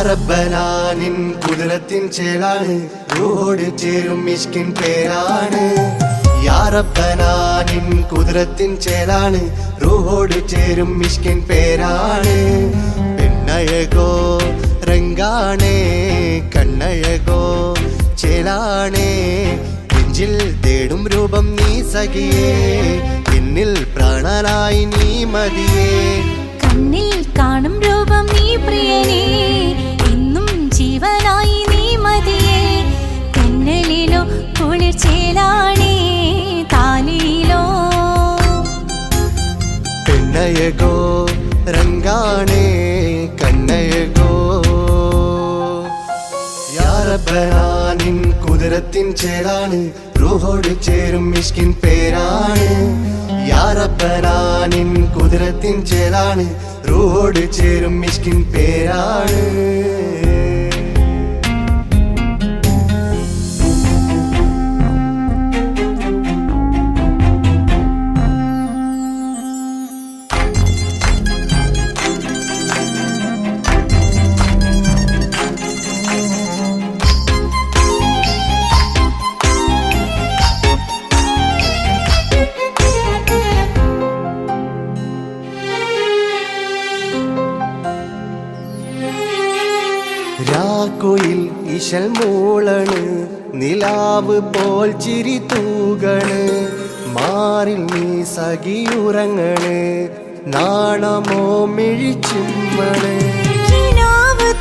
റബ്ബനാ നിൻ കുദ്റത്തിൻ ചേലാണ് റൂഹോട് ചേരും മിഷ്കിൻ പേരാണ് യാ റബ്ബനാ നിൻ കുദ്റത്തിൻ ചേലാണ് റൂഹോട് ചേരും മിഷ്കിൻ പേരാണ് പെണ്ണഴകോ രംഗാണേ കണ്ണഴകോ ചേലാണേ നെഞ്ചിൽ തേടും രൂപം നീ സഖിയേ എന്നിൽ പ്രാണനായി നീ മതിയേ കണ്ണിൽ കാണും രൂപം നീ പ്രിയനേ ഇന്നും ജീവനായി നീ മതിയേ തെന്നലിലോ കുളിർ ചേലാണേ താലിയിലോ പെണ്ണഴകോ രംഗാണേ കണ്ണഴകോ യാ റബ്ബനാ നിൻ കുദ്റത്തിൻ ചേലാണ് റൂഹോട് ചേരും മിഷ്കിൻ പേരാണ് യാ റബ്ബനാ നിൻ കുദ്റത്തിൻ ചേലാണ് റൂഹോട് ചേരും മിഷ്കിൻ പേരാണ് രാക്കുയിൽ ഇശൽ മൂളണ് നിലാവ് പോൽ ചിരി തൂകണ് മാറിൽ നീ സഖിയുറങ്ങണ് നാണമോ മിഴിച്ചുമ്മണ്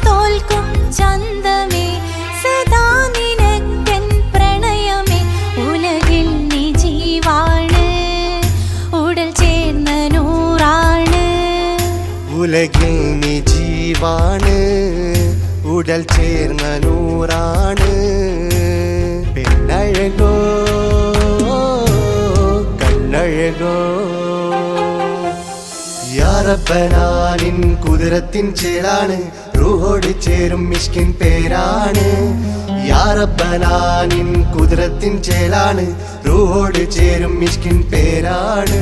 തോൽക്കും ചന്തമേ സദാ നിനക്കൻ പ്രണയമേ ഉലകിൽ നീ ജീവാണ് ഉടൽ ചേർന്ന നൂറാണ് ഉലകിൽ നീ ജീവാണ് ഉടൽ ചേർന്ന നൂറാണ് പെണ്ണഴകോ കണ്ണഴകോ യാ റബ്ബനാ നിൻ കുദ്റത്തിൻ ചേലാണ് റൂഹോട് ചേരും മിഷ്കിൻ പേരാണ് യാ റബ്ബനാ നിൻ കുദ്റത്തിൻ ചേലാണ് റൂഹോട് ചേരും മിഷ്കിൻ പേരാണ്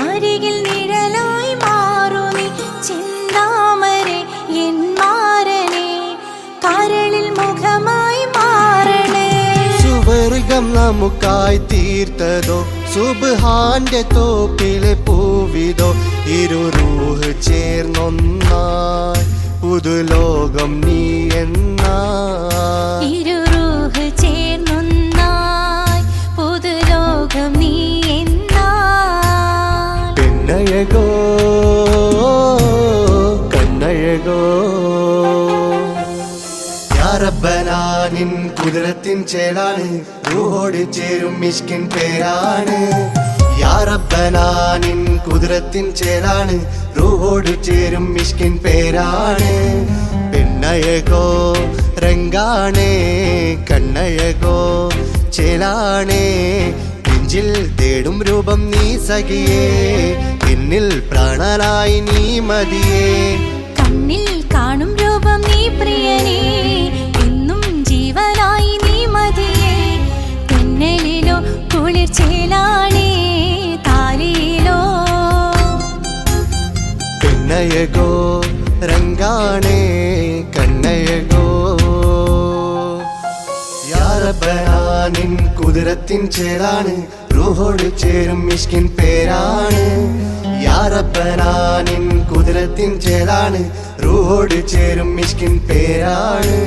അരികിൽ നിഴലായി മാറുനി ചിന്താമരെ എൻ മാരനെ കരളിൽ മുഖമായി മാറണേ സുവർഗം നമുക്കായി തീർത്തതോ സുബ്ഹാന്റെ തോപ്പിലെ പൂവിതോ ഇരു റൂഹ് ചേർന്നൊന്നായി പുതുലോകം നീ എന്നായി ഇരു റൂഹ് ചേർന്നൊന്നായി പുതുലോകം നീ കണ്ണഴകോ കണ്ണഴകോ യാ റബ്ബനാ നിൻ കുദ്റത്തിൻ ചേലാണ് റൂഹോട് ചേരും മിഷ്കിൻ പേരാണ് യാ റബ്ബനാ നിൻ കുദ്റത്തിൻ ചേലാണ് റൂഹോട് ചേരും മിഷ്കിൻ പേരാണ് പെണ്ണഴകോ രംഗാണേ കണ്ണഴകോ ചേലാണേ നെഞ്ചിൽ തേടും രൂപം നീ സഖിയേ എന്നിൽ പ്രാണനായി നീ മതിയേ കണ്ണിൽ കാണും രൂപം നീ പ്രിയനേ എന്നും ജീവനായി നീ മതിയേ തെന്നലിലോ കുളിർ ചേലാണേ താലിയിലോ പെണ്ണഴകോ രംഗാണേ കണ്ണഴകോ യാ റബ്ബനാ നിൻ കുദ്റത്തിൻ ചേലാണ് റൂഹോട് ചേരും മിഷ്കിൻ പേരാണ് യാ റബ്ബനാ നിൻ കുദ്റത്തിൻ ചേലാണ് റൂഹോട് ചേരും മിഷ്കിൻ പേരാണ്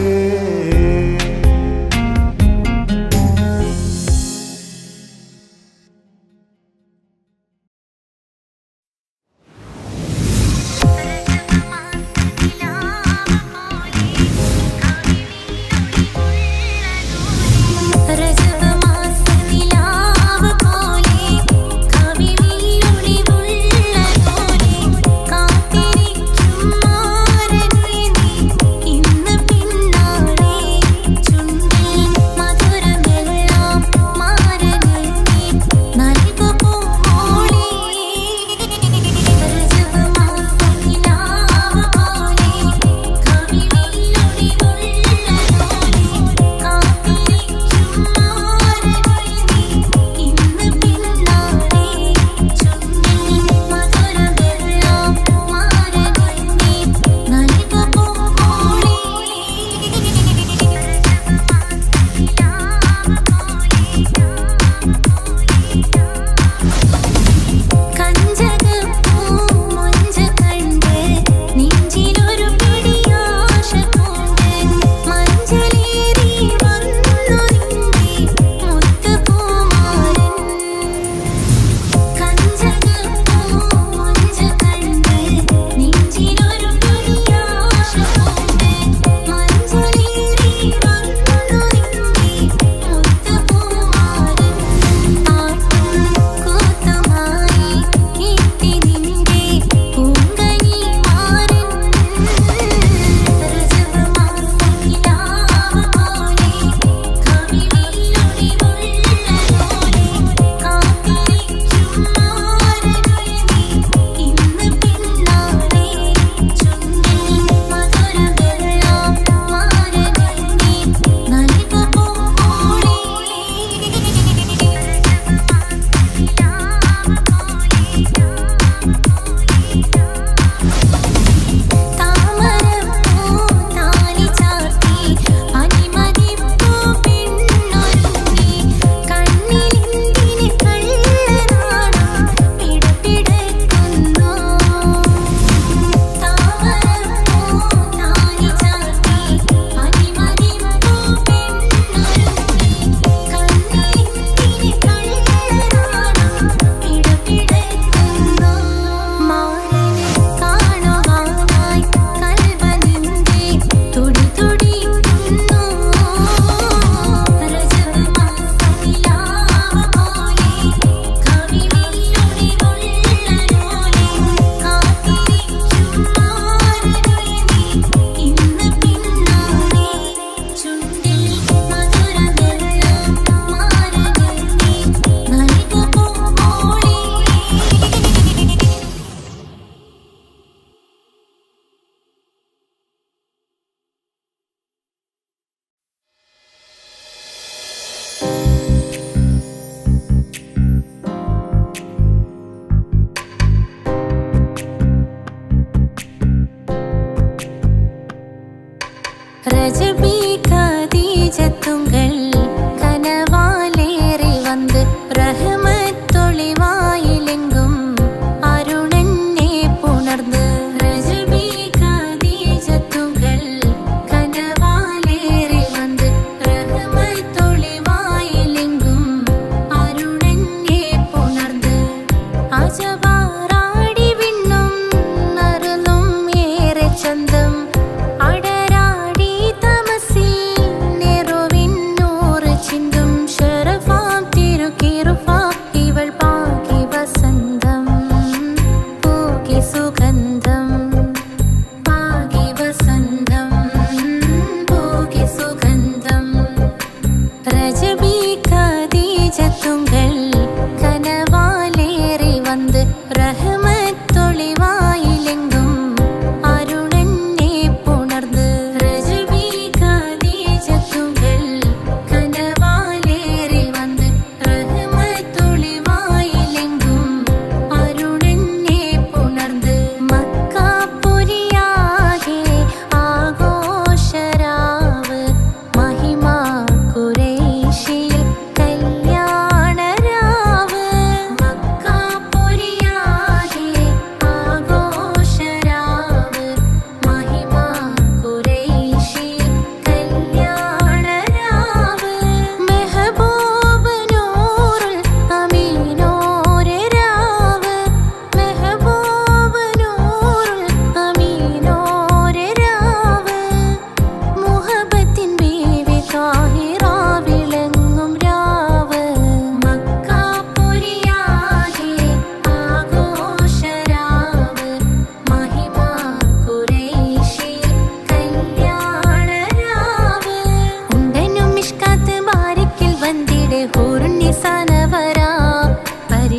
കവിളിലൊളിവുള്ള പോലെ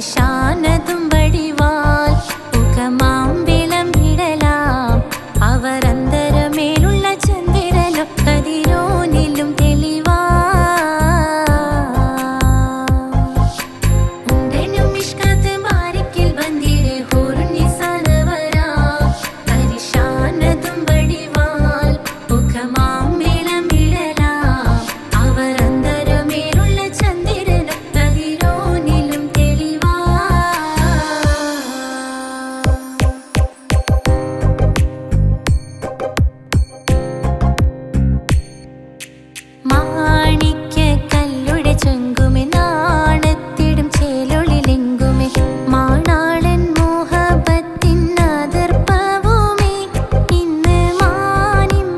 പരിശാനതും വടിവാൽ മുഖമാം വിളമ്പിടലാം അവരന്തരമേലുള്ള ചന്ദ്രനോ കതിരോനിലും തെളിവാ ഉണ്ടനും ഇഷ്കത്ത് മാരിക്കിൽ വന്തിരെ ഹൂറുനിസാനവരാ പരിശാനതും വടിവാൽ മുഖമാം വിളമ്പിടലാം അവരന്തരമേലുള്ള ചന്ദ്രനോ കതിരോനിലും തെളിവാ മാണിക്യക്കല്ലുടെ ചൊങ്കുമെ നാണത്തിടും ചേലൊളിലെങ്കുമെ മാണാളൻ മോഹബത്തിൻ അതിർപ്പവുമേ ഇന്ന് മാനിമ്പതശകിയിൽ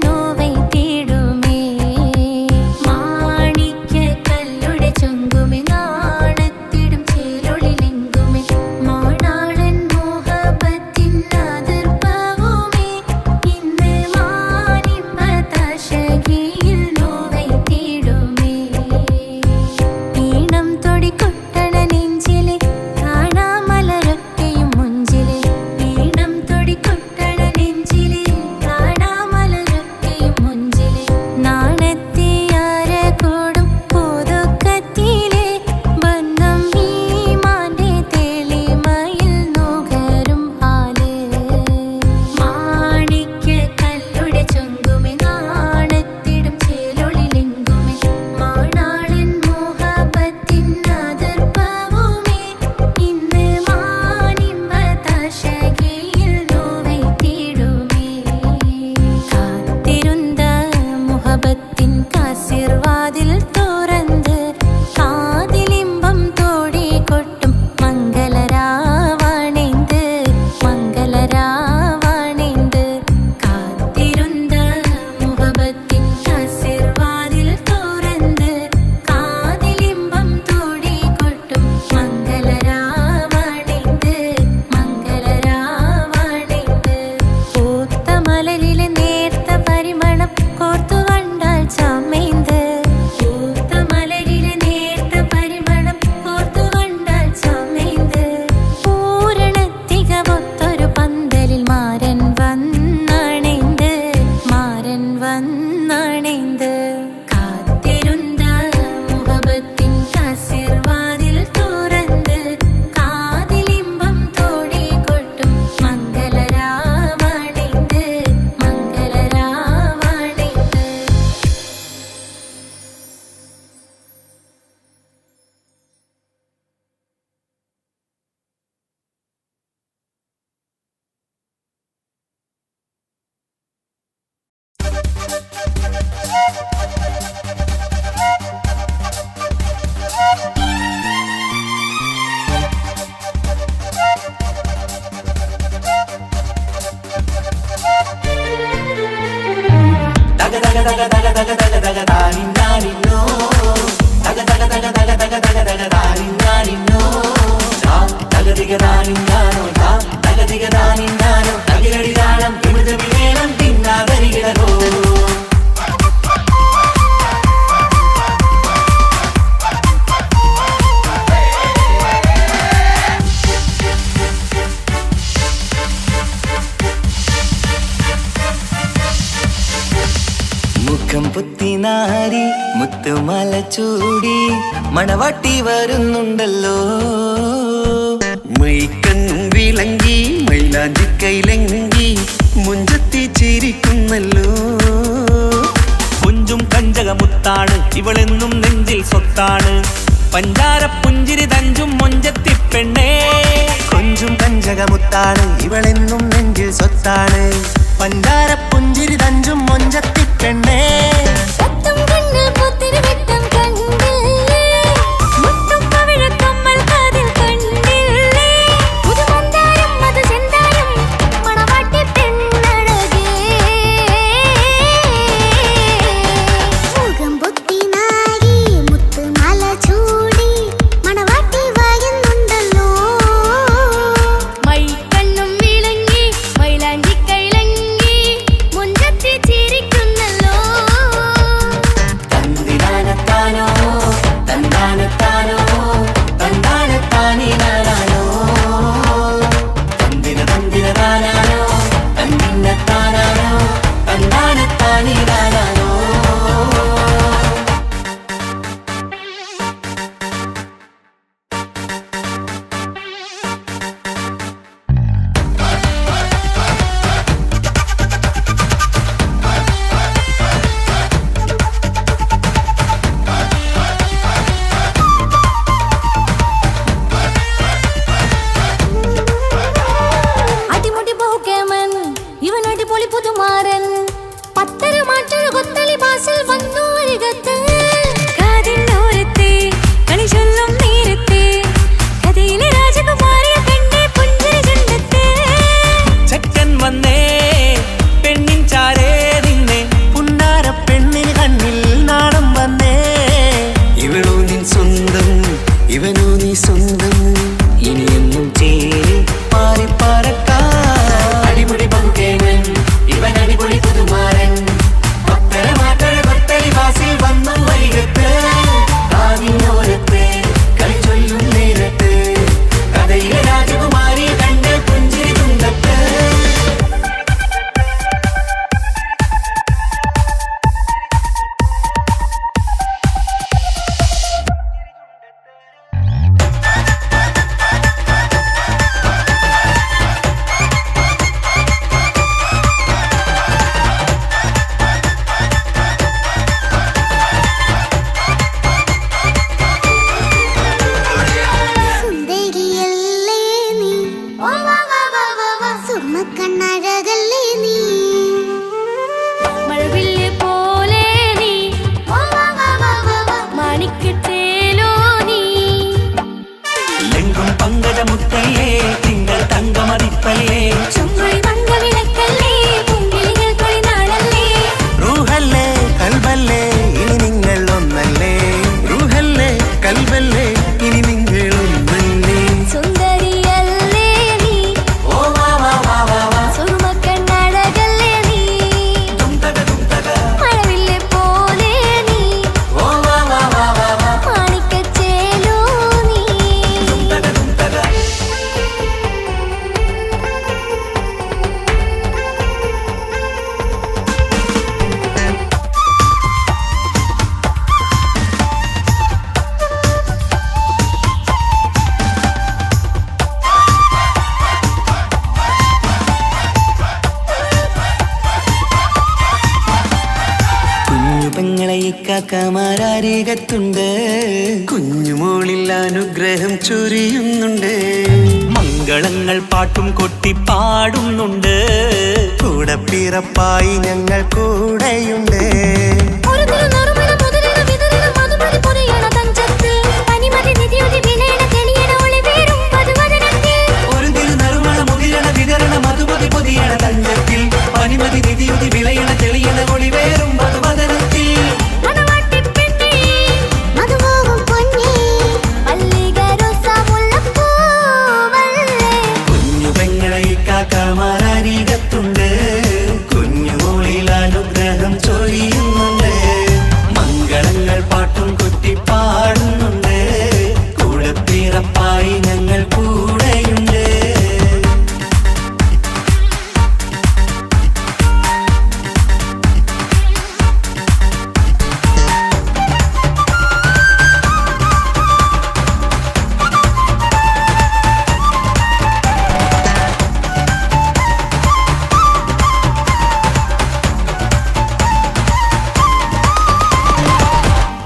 നോവൈ തേടുമേ മാണിക്യക്കല്ലുടെ ചൊങ്കുമെ നാണത്തിടും ചേലൊളിലെങ്കുമെ മാണാളൻ മോഹബത്തിൻ അതിർപ്പവുമേ ഇന്ന് മാനിമ്പതശകിയിൽ നോവൈ തേടുമേ ഈണം തൊടികൊട്ടണ നെഞ്ചിലെ കാണാമലരൊക്കെയും മുഞ്ചിലെ ഈണം തൊടികൊട്ടണ നെഞ്ചിലെ കാണാമലരൊക്കെയും മുഞ്ചിലെ നാണത്തിയാര കൂടും പുതുക്കത്തിലെ ബന്ധം ഈമാന്റെ തെളിമയിൽ നുകരും ഹാല് മാണിക്യക്കല്ലുടെ ചൊങ്കുമെ നാണത്തിടും ചേലൊളിലെങ്കുമെ മാണാളൻ മോഹബത്തിൻ അതിർപ്പവുമേ ഇന്ന് മാനിമ്പതശകിയിൽ നോവൈ തേടുമേ കാത്തിരുந்த മുഹബത്തിൻ കാസിർവാതിൽ തുറന്ന് കാതിലിമ്പം തോടി കൊട്ടും മംഗളരാവണിന്ത് മംഗളരാവണിന്ത് കാത്തിരുந்த മുഹബത്തിൻ കാസിർവാതിൽ തുറന്ന് കാതിലിമ്പം തോടി കൊട്ടും മംഗളരാവണിന്ത് മംഗളരാവണിന്ത് പൂത്ത മലരിലെ നേർത്ത പരിമളം കോർത്തു കണ്ടാൽ ചമൈന്ത് പൂത്ത മലരിലെ നേർത്ത പരിമളം കോർത്തു കണ്ടാൽ ചമൈന്ത് പൂരണത്തികവൊത്തൊരു പന്തലിൽ മാരൻ വന്നണൈന്ത് മാരൻ വന്നണൈന്ത് കാത്തിരുந்த മുഹബത്തിൻ കാസിർവാതിൽ തുറന്ന് കാതിലിമ്പം തോടി കൊട്ടും മംഗളരാവണിന്ത് മംഗളരാവണിന്ത് മുഖം പുത്തിനാരി മുത്തുമല ചൂടി മണവാട്ടി വരുന്നുണ്ടല്ലോ മൈക്കണ്ണും വിളങ്ങി മൈലാഞ്ചി കൈലങ്കി മുഞ്ചത്തി ചിരിക്കുന്നല്ലോ കുഞ്ചും കഞ്ചകമുത്താണ് ഇവളെന്നും നെഞ്ചിൽ സ്വത്താണ് പഞ്ചാര പുഞ്ചിരി തഞ്ചും മൊഞ്ചത്തി പെണ്ണേ കൊഞ്ചും കഞ്ചകമുത്താണ് ഇവളെന്നും നെഞ്ചിൽ സ്വത്താണ് പഞ്ചാര പുഞ്ചിരി തഞ്ചും മൊഞ്ചത്തി പെണ്ണേ സത്തം കണ്ണിൽ പുത്തിരി വെട്ടം കണ്ടില്ലേ മുത്തും പവിഴക്കമ്മൽ കാതിൽ കണ്ടില്ലേ പുതുമന്ദാരം മധുചന്ദാരം മണവാട്ടി പെണ്ണഴകേ മുഖം പൊത്തി നാരി മുത്തുമാല ചൂടി മണവാട്ടി വായുന്നുണ്ടല്ലോ മൈക്കണ്ണും വിളങ്ങി മൈലാഞ്ചി കൈലങ്ങി മുഞ്ചത്തി ചിരിക്കുന്നല്ലോ ഇവനോ നീ സ്വന്തം ഇനിയെന്നും ചേരി പാറി പറക്കാൻ അടിപൊളി ബഹുകേമൻ ഇവൻ അടിപൊളി പുതുമാരൻ ഭക്തര മാറ്റഴ ഭക്തരി വാസിൽ വന്നും വൈകത്ത് കാവിനോരത്ത് കളി ചൊല്ലും നേരത്ത് കഥയിലെ രാജകുമാരി കണ്ട് പുഞ്ചിരി തുണ്ടത്ത് സുന്ദരിയല്ലേ നീ സുമ്മക്കണ്ണഴകല്ലേ നീ മഴവില്ല് പോലെ നീ മാണിക്കത്തേലോ നീ എങ്കും പങ്കജമുത്തല്ലേ തിങ്കൾ തങ്കമതിപ്പല്ലേ ചുങ്കുഴി മങ്കവിളക്കല്ലേ പൂങ്കിളികൾ കൊളിനാളല്ലേ റൂഹല്ലേ കൽബല്ലേ ഇനി നിങ്ങൾ ഒന്നല്ലേ റൂഹല്ലേ കൽബല്ലേ ഇനി നിങ്ങൾ ഒന്നല്ലേ സുന്ദരിയല്ലേ നീ ഓ വാ വാ വാ വാ വാ സുറുമക്കണ്ണഴകല്ലേ നീ മഴവില്ല് പോലെ നീ ഓ വാ വാ വാ വാ വാ മാണിക്കച്ചേലോ നീ കുഞ്ഞു പെങ്ങളെ ഇക്കാക്കമാരാരീകത്തുണ്ട് കുഞ്ഞുമോളിൽ അനുഗ്രഹം ചൊരിയുന്നുണ്ട് മംഗളങ്ങൾ പാട്ടും കൊട്ടി പാടുന്നുണ്ട് കൂടെ പിറപ്പായി ഞങ്ങൾ കൂടെയുണ്ട് ഒരു നറുമണ മുതലിന വിതരണ മധുമതി പൊരിയണ തഞ്ചത്തിൽ പനിമതി നിധിയുടെ വിലയണ തെളിയണ ഒളിവേറും മധുവദനത്തിൽ ഒരു തിരുനറുമണ മുതിരണ വിതരണ മധുമതി പൊതിയണ തഞ്ചത്തിൽ പനിമതി നിധിയുതി വിളയണ തെളിയണ ഒളിവേറും മധുവദനത്തിൽ മണവാട്ടിപ്പെണ്ണേ മധുപോകും പൊന്നേ മല്ലികരൊസമുല്ലപ്പൂവല്ലേ കുഞ്ഞു പെങ്ങളെ ഇക്കാക്കമാരാരീകത്തുണ്ട് കുഞ്ഞുമോളിൽ അനുഗ്രഹം ചൊരിയുന്നുണ്ട് മംഗളങ്ങൾ പാട്ടും കൊട്ടി പാടുന്നുണ്ട് കൂടെ പിറപ്പായി ഞങ്ങൾ കൂടെയുണ്ട്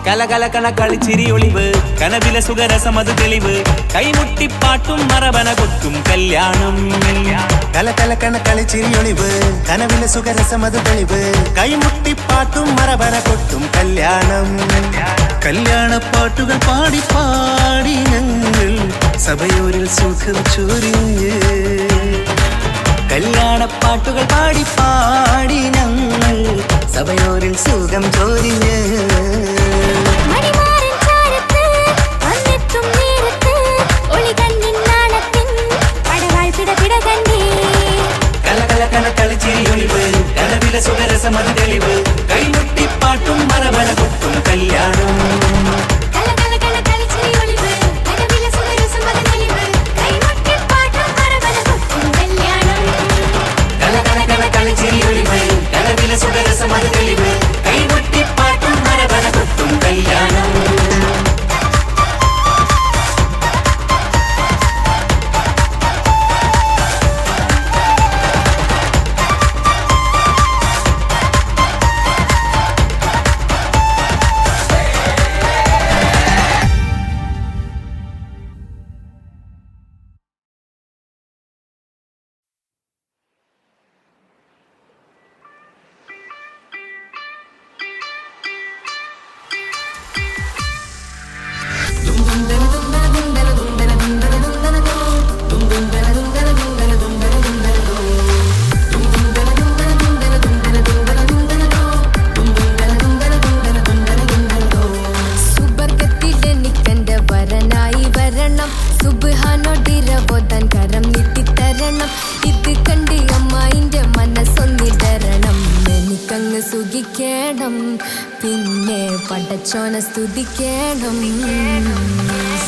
കലകലകണ കളിച്ചിരി ഒളിവ് കനവില സുഖരസമത് തെളിവ് കൈമുട്ടിപ്പാട്ടും മറവന കൊത്തും കല്യാണം കലകലക്കണ കളിച്ചിരിയൊളിവ് കനവിലെ സുഖരസമത് തെളിവ് കൈമുട്ടിപ്പാട്ടും മറവര കൊട്ടും കല്യാണം കല്യാണപ്പാട്ടുകൾ പാടി പാടി ഞങ്ങൾ സഭയോരിൽ സുഖം ചൊരിഞ്ഞ് കല്യാണപ്പാട്ടുകൾ പാടി പാടി ഞങ്ങൾ സഭയോരിൽ സുഖം ചൊരിഞ്ഞ് മണിമാരൻ ചാരത്ത് വന്നെത്തും നേരത്ത് ഒളികണ്ണിൻ നാണത്തിൻ പടവാൾ പിടപിട കണ്ടേ കലകലകണ കളിച്ചിരിയൊളിവ് കനവില സുഖരസമത് തെളിവ് കൈമുട്ടിപ്പാട്ടും മറവന കൊട്ടും കല്യാണം കലകലകണ കളിച്ചിരിയൊളിവ് കനവില സുഖരസമത് തെളിവ് കൈമുട്ടിപ്പാട്ടും മറവന കൊട്ടും കല്യാണം കലകലകണ കളിച്ചിരിയൊളിവ് കനവില സുഖരസമത് തെളിവ് കൈമുട്ടിപ്പാട്ടും മറവന കൊട്ടും വരണം സുബ്ഹാനോടിരവോദൻ കരം നീട്ടിത്തരണം ഇത് കണ്ട് അമ്മായിന്റെ മനസ്സൊന്നിടരണം എനിക്കങ്ങ് സുഖിക്കണം പിന്നെ പടച്ചോനെ സ്തുതിക്കണം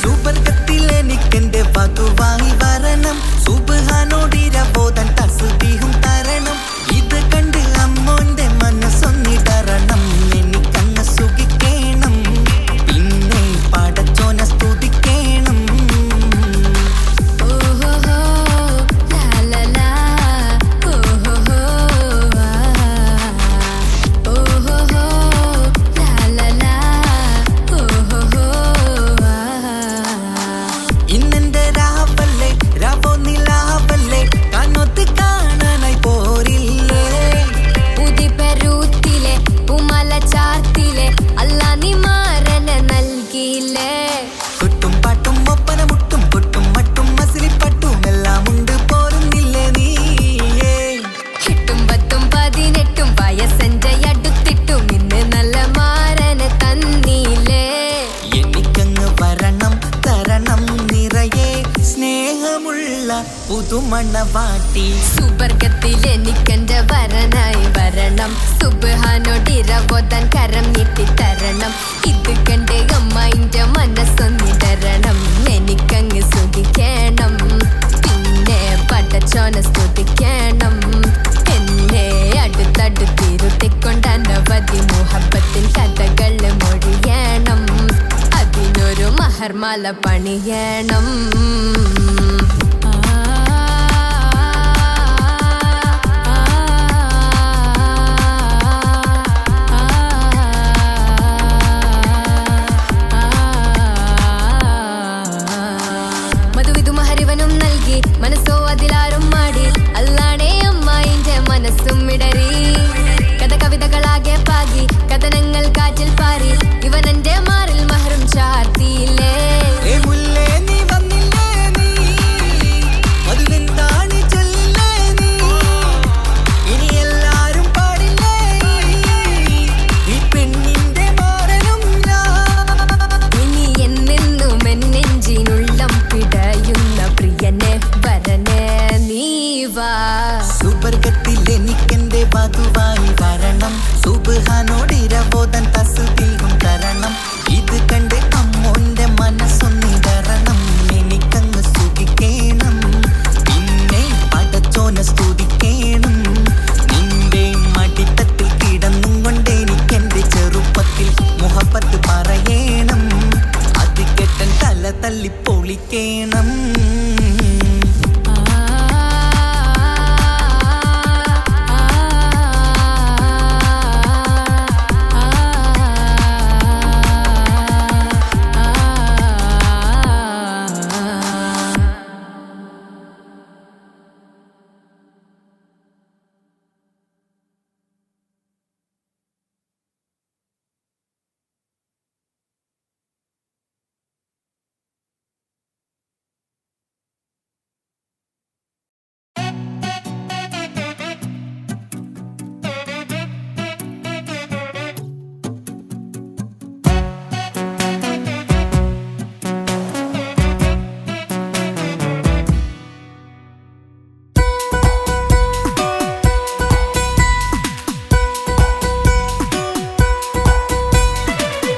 സുബർഗത്തിൽ എനിക്കെന്റെ വധുവായി വരണം സുബ്ഹാനോടിരവോദൻ തസ്ബീഹും തരണം ഇത് കണ്ട് അമ്മോന്റെ മനസ്സൊന്നിടരണം എനിക്കങ്ങ് സുഖിക്കണം പിന്നെ പടച്ചോനെ സ്തുതിക്കണം ഓഹോഹോ ലാലലാ ഓഹോഹോ ഓഹോഹോ ലാലലാ ഓഹോഹോ ഇന്നെന്റെ രാവല്ലേ രാവോ നിലാവല്ലേ കണ്ണൊത്ത് കാണാനായി പോരില്ലേ ഉദിപെരൂത്തിലെ ഉമല ചാർത്തിലെ അല്ലാ നീ മാരനെ നൽകിയില്ലേ കൊട്ടും പാട്ടും ഒപ്പന മുട്ടും കൊട്ടും മട്ടും മസിലിപ്പട്ടും എല്ലാം ഉണ്ട് പോരുന്നില്ലേ നീയേ 8 10 18 വയസ്സെന്റെ അടുത്തിട്ടും ഇന്ന് നല്ല മാരനെ തന്നീലേ എനിക്കങ്ങ് വരണം തരണം നിറയെ സ്നേഹമുള്ള പുതുമണവാട്ടി സുബർഗത്തിൽ എനിക്കെന്റെ വരനായി വരണം സുബ്ഹാനോടിരവോദൻ കരം നീട്ടിത്തരണം ഇത് കണ്ട് അമ്മായിന്റെ മനസ്സൊന്നിടരണം എനിക്കങ്ങ് സുഖിക്കണം പിന്നെ പടച്ചോനെ സ്തുതിക്കണം എന്നെ അടുത്തടുത്തിരുത്തിക്കൊണ്ട് അനവധി മുഹബത്തിൻ കഥകൾ മൊഴിയണം അതിനൊരു മഹർമാല പണിയണം മധുവിധു മഹരിവനും നൽകി മനസ്സോ അതിലാരും മാടി അല്ലാണേ അമ്മായിന്റെ മനസ്സും ഇടറി കഥ കവിതകളാകെ പാകി കഥനങ്ങൾ കാറ്റിൽ പാറി ഇവനെന്റെ മാറിൽ മഹറും ചാർത്തിയില്ലേ ഏ മുല്ലേ നീ വന്നില്ലേ നീ മധുവെന്താണ് ചൊല്ലില്ലേ നീ ഇനി എല്ലാരും പാടില്ലേ ഈ പെണ്ണിന്റെ മാറനും ഞാൻ ഇനി എന്നെന്നും എന്നെഞ്ചിനുള്ളം പിടയുന്ന പ്രിയനെ വരനെ നീ വാ സുബർഗത്തിൽ എനിക്കെന്റെ വധുവായി വരണം സുബ്ഹാനോടിരവോദൻ തസ്ബീഹും തരണം ഇത് കണ്ട് അമ്മോന്റെ മനസ്സൊന്നിടരണം എനിക്കങ്ങ് സുഖിക്കണം പിന്നെ പടച്ചോനെ സ്തുതിക്കണം നിന്റെ മടിത്തട്ടിൽ കിടന്നും കൊണ്ട് എനിക്കെന്റെ ചെറുപ്പത്തിൽ മുഹബത്ത് പറയണം അത് കെട്ടൻ തല തല്ലി പൊളിക്കണം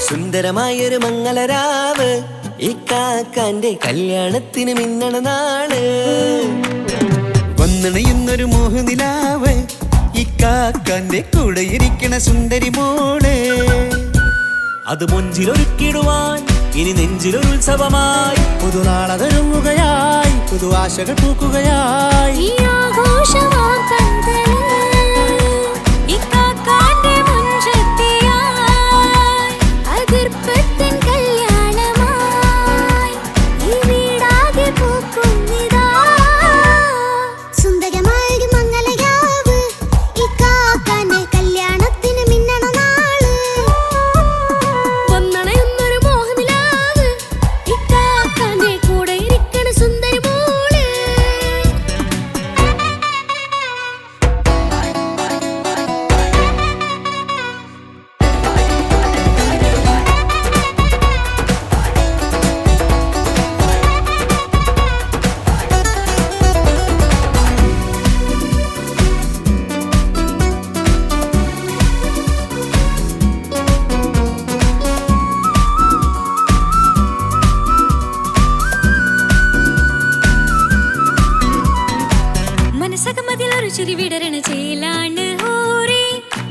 സുന്ദരമായൊരു മംഗളരാവ് ഈ കാക്കാന്റെ കല്യാണത്തിന് മിന്നണ നാള് വന്നണയുന്നൊരു മോഹനിലാവ് ഈ കാക്കാന്റെ കൂടെ ഇരിക്കണ സുന്ദരി മോള് അത് മൊഞ്ചിലൊരുക്കിടുവാൻ ഇനി നെഞ്ചിലൊരു ഉത്സവമായി പുതുനാളതൊരുങ്ങുകയായി പുതു ആശകൾ പൂക്കുകയായി ഈ ആഘോഷമാക്കന്തല് ഇക്കാക്കാന്റെ മുൻചെത്തിയായി അതിർപ്പത്തിൻ കല്യാണമായി ഈ വീടാകെ പൂക്കുന്നിതാ സുന്ദരമായൊരു മംഗളരാവ് ഈ കാക്കാന്റെ കല്യാണത്തിന് മിന്നണ നാള് വന്നണയുന്നൊരു മോഹനിലാവ് ഇക്കാക്കാന്റെ കൂടെ ഇരിക്കണ സുന്ദരി മോള് ചിരി വിടരണ ചേലാണ് ഹോറി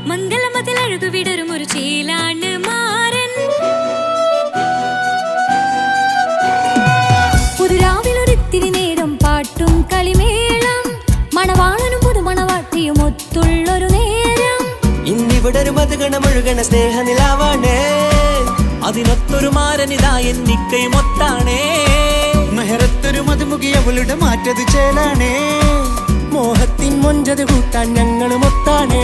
മംഗളമതിൽ അഴകു വിടരും ഒരു ചേലാണ് മാരൻ പുതുരാവിലൊരിത്തിരി നേരം പാട്ടും കളിമേളം മണവാളനും പുതുമണവാട്ടിയും ഒത്തുള്ളൊരു നേരം ഇന്നിവിടെ ഒരു മധുഗണമൊഴുകണ സ്നേഹനിലാവാണേ അതിനൊത്തൊരു മാരനിതാ എന്നിക്കയും ഒത്താണേ മെഹറത്തൊരു മധുമുഖി അവളുടെ മാറ്റത് ചേലാണേ മോഹത്തിൻ മൊഞ്ചത് കൂട്ടാൻ ഞങ്ങളും ഒത്താണേ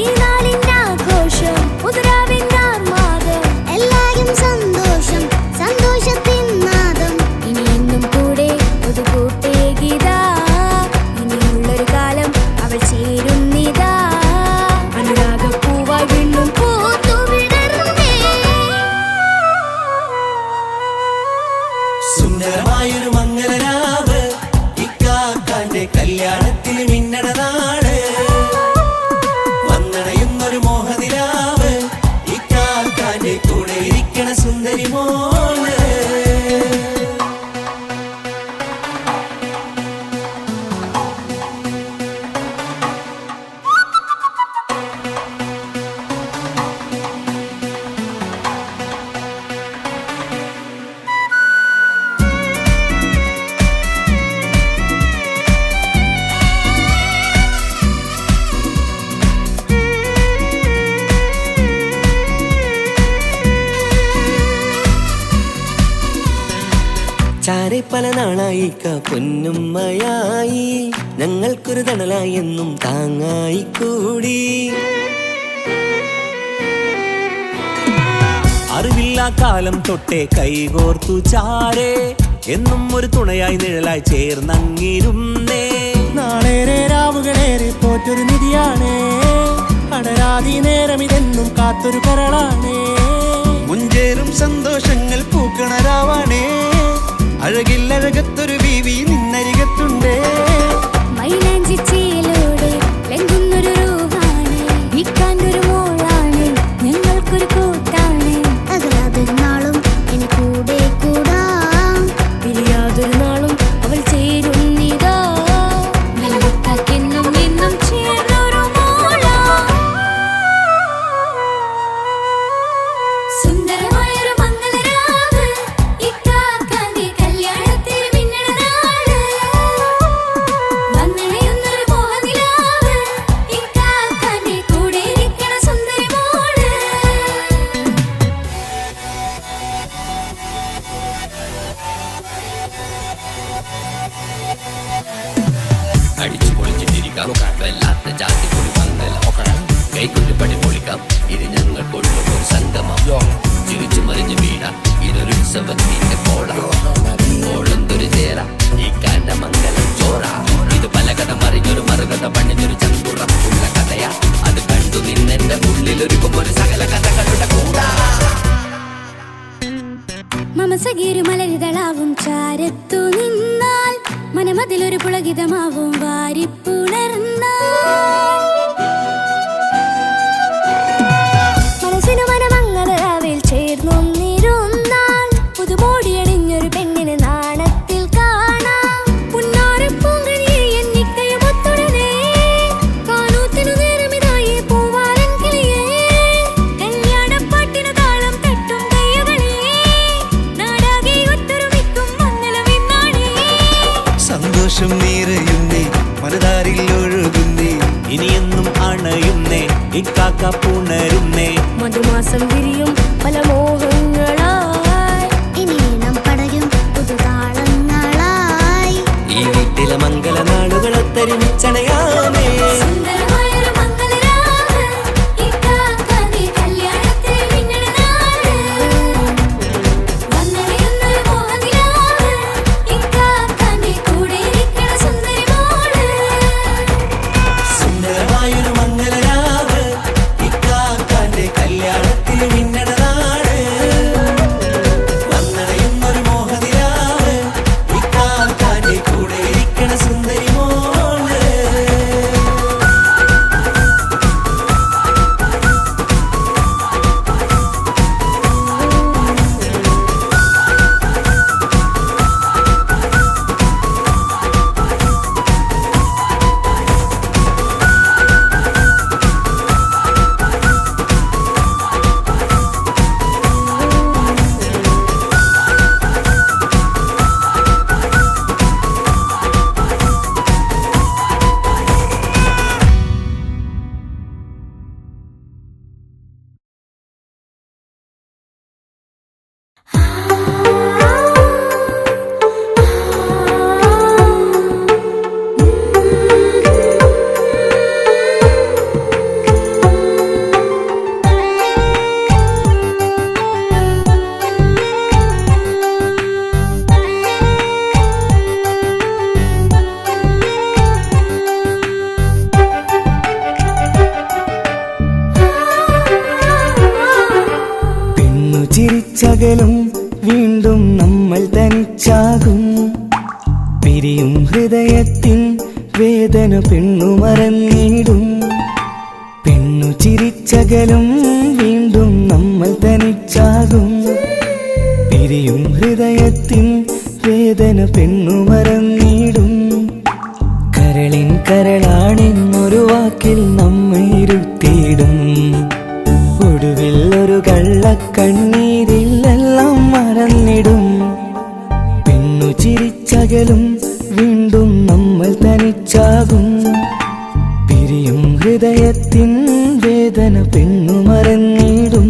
ഈ നാളിന്റെ ആഘോഷം പുതുരാവിന്റെ ആർമാദം എല്ലാരും സന്തോഷം സന്തോഷത്തിൻ നാദം ഇനി എന്നും കൂടെ പുതുകൂട്ടേ ഗീതാ ഇനിയുള്ളൊരു കാലം അവൾ ചേരുന്നിതാ അനുരാഗപ്പൂവായി വീണ്ടും പൂത്തു വിടർന്നേ സുന്ദരമായൊരു മംഗളരാവ് ഇക്കാക്കാന്റെ കല്യാണത്തിന് മിന്നണ നാട് വന്നണയുന്നൊരു മോഹനിലാവ് ഇക്കാക്കാന്റെ കൂടെ ഇരിക്കണ സുന്ദരി മോള് ചാരെ പല നാളായി പൊന്നുമ്മയായി ഞങ്ങൾക്കൊരു തണലായി എന്നും താങ്ങായി കൂടി അറിവില്ലാ കാലം തൊട്ടേ കൈകോർത്തു ചാരേ എന്നും ഒരു തുണയായി നിഴലായി ചേർന്നങ്ങിരുന്നേ നാളേറെ രാവുകളേറെ പോറ്റൊരു നിധിയാണേ അടരാതി നേരം ഇതെന്നും കാത്തൊരു കരളാണേ മുഞ്ചേറും സന്തോഷങ്ങൾ പൂക്കണരാവാണേ അഴകില്ലഴകത്തൊരു ബീവി നിന്നരികത്തുണ്ടേ മൈലാഞ്ചി ചേലോടെ ലംഘുന്നൊരു രൂപാണ് വിക്കാനൊരു മോളാണ് ഞങ്ങൾക്കൊരു കൂട്ടാണ് അകലാതൊരു നാളും ഇനി കൂടെ കൂടാം പിരിയാതൊരു നാളും അവൾ ചേരുന്നിതാ നൽകെന്നും എന്നും ചേർന്നൊരു മോള സുന്ദരമായൊരു മംഗളരാവ് ഇക്കാക്കാന്റെ കല്യാണത്തിന് മിന്നണ നാട് വന്നണയുന്നൊരു മോഹനിലാവ് ഇക്കാക്കാന്റെ കൂടെ ഇരിക്കണ സുന്ദരി മോള് അടിച്ചു പൊളിച്ചിട്ടിരിക്കാം വല്ലാത്ത ജാതി പൊളി മംഗലം കൈകൊണ്ട് പടി പൊളിക്കാം ഇത് ഞങ്ങൾ കൊള്ളും ഒരു സംഗമം ചിരിച്ചു മറിഞ്ഞു വീണ ഇതൊരു ഉത്സവത്തിന്റെ ഓളന്തൊരു ചേര ഈ കാന്റെ മംഗലം ചോറ ഇത് പല കഥ മറിഞ്ഞൊരു മറുകഥ പണിഞ്ഞൊരു ചങ്കുറപ്പുള്ള കഥയാ അത് കണ്ടു നിന്നെന്റെ ഉള്ളിലൊരുക്കും ഒരു സകല കഥകളുടെ കൂടാ മമസഗീരു മലരിതളാവും ചാരത്തു നിന്നാൽ മനമതിലൊരു പുളകിതമാവും വാരിപ്പുണർന്നാൽ മനസ്സിനു മനമംഗളരാവിൽ ചേർന്നൊന്നിരുന്നാൽ പുതുമോടിയണിഞ്ഞൊരു പെണ്ണിന് നാണത്തിൽ കാണാം പുന്നാരപ്പൂങ്കണിയെ എന്നിക്കയും ഒത്തുടനെ കാനൂത്തിനു നേരമിതായി പൂവാലൻ കിളിയേ കല്യാണപ്പാട്ടിനു താളം തട്ടും കയ്യുകളേ നാടാകെ ഒത്തൊരുമിക്കും മംഗളമെന്നാണേ സന്തോഷം നിറയുന്നേ മനതാരിൽ ഒഴുകുന്നേ ഇനിയെന്നും അണയുന്നേ ഇക്കാക്ക പുണരുന്നേ മധുമാസം വിരിയും പല മോഹങ്ങളായി ഇനി ഇണം പടരും പുതുതാളങ്ങളായി ഈ വീട്ടിലെ മംഗള നാളുകളൊത്തരിച്ചണയാമേ സുന്ദരമായൊരു മംഗളരാവ് ഇക്കാക്കാന്റെ കല്യാണത്തിന് മിന്നണ നാട് വന്നണയുന്നൊരു മോഹനിലാവ് ഇക്കാക്കാന്റെ കൂടെ ഇരിക്കണ സുന്ദരി മോള് സുന്ദരമായൊരു മംഗളരാവ് ഇക്കാക്കാന്റെ കല്യാണത്തിന് മിന്നണ നാട് ചിരിച്ചകലും വീണ്ടും നമ്മൾ തനിച്ചാകും. പിരിയും ഹൃദയത്തിൻ വേദന പെണ്ണു മറന്നിടും. പെണ്ണു ചിരിച്ചകലും വീണ്ടും നമ്മൾ തനിച്ചാകും. പിരിയും ഹൃദയത്തിൻ വേദന പെണ്ണു മറന്നിടും. കരളിൻ കരളാണെന്നൊരു വാക്കിൽ നമ്മെ ഇരുത്തിയിടും. ഒടുവിൽ ഒരു കള്ളക്കണ്ണീരിലെല്ലാം മറന്നിടും. പെണ്ണു ചിരിച്ചകലും വീണ്ടും നമ്മൾ തനിച്ചാകും. പിരിയും ഹൃദയത്തിൻ വേദന പെണ്ണു മറന്നിടും.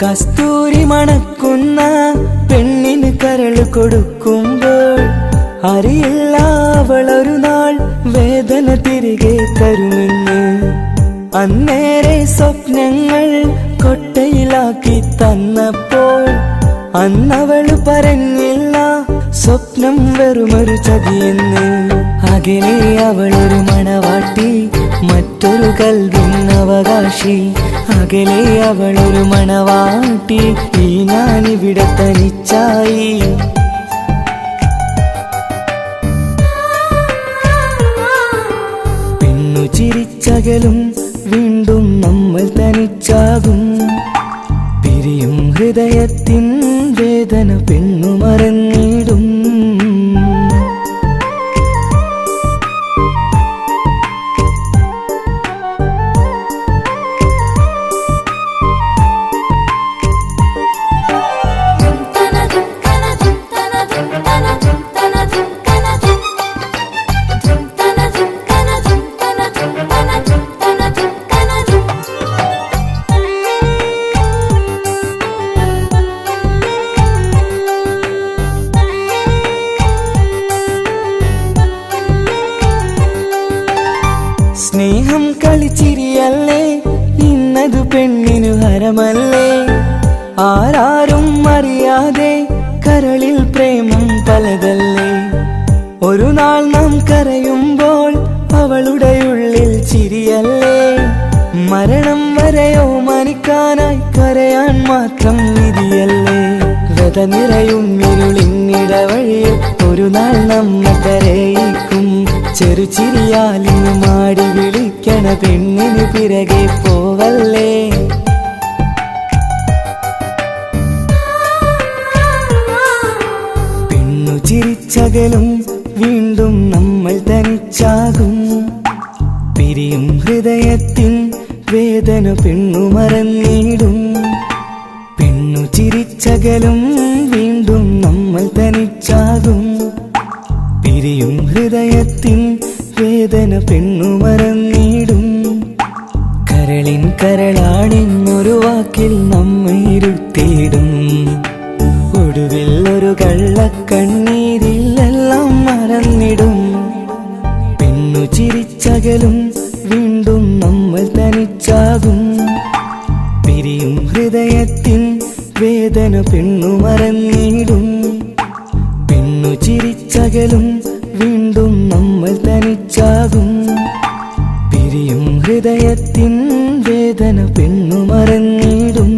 കസ്തൂരി മണക്കുന്ന പെണ്ണിന് കരൾ കൊടുക്കുമ്പോൾ അറിയില്ല അവളൊരു നാൾ വേദന തിരികെ തരുമെന്ന്. അന്നേരെ സ്വപ്നങ്ങൾ കൊട്ടയിലാക്കി തന്നപ്പോൾ അന്നവള് പറഞ്ഞില്ല സ്വപ്നം വെറുമൊരു ചതിയെന്ന്. അകലെ അവളൊരു മണവാട്ടി, മറ്റൊരു കൽവിൻ അവകാശി. അകലെ അവളൊരു മണവാട്ടി, ഈ ഞാനിവിടെ തനിച്ചായി. പെണ്ണു ചിരിച്ചകലും വീണ്ടും നമ്മൾ തനിച്ചാകും. പിരിയും ഹൃദയത്തിൻ വേദന പെണ്ണു മറന്നിടും. സ്നേഹം കളിച്ചിരിയല്ലേ, ഇന്നതു പെണ്ണിനു ഹരമല്ലേ. ആരാരും അറിയാതെ കരളിൽ പ്രേമം പലതല്ലേ. ഒരു നാൾ നാം കരയുമ്പോൾ അവളുടെ ഉള്ളിൽ ചിരിയല്ലേ. മരണം വരെയോ മനിക്കാനായി കരയാൻ മാത്രം വിധിയല്ലേ. വ്യത നിറയും ഇരുളിന്നിടവഴിയിൽ ഒരു നാൾ നമ്മെ കരയിക്കും. ചെറുചിരിയാലിന് മാടി വിളിക്കണ പെണ്ണിന് പിറകെ പോവല്ലേ. പെണ്ണു ചിരിച്ചകലും വീണ്ടും നമ്മൾ തനിച്ചാകും. പിരിയും ഹൃദയത്തിൻ വേദന പെണ്ണു മറന്നിടും. പെണ്ണു ചിരിച്ചകലും വീണ്ടും നമ്മൾ തനിച്ചാകും. പിരിയും ഹൃദയത്തിൻ വേദന പെണ്ണു മറന്നിടും. കരളിൻ കരളാണെന്നൊരു വാക്കിൽ നമ്മെ ഇരുത്തിയിടും. ഒടുവിൽ ഒരു കള്ളക്കണ്ണീരിലെല്ലാം മറന്നിടും. പെണ്ണു ചിരിച്ചകലും വീണ്ടും നമ്മൾ തനിച്ചാകും. പിരിയും ഹൃദയത്തിൻ വേദന പെണ്ണു മറന്നിടും. പെണ്ണു ചിരിച്ചകലും വീണ്ടും നമ്മൾ തനിച്ചാകും. പിരിയും ഹൃദയത്തിൻ വേദന പെണ്ണു മറന്നിടും.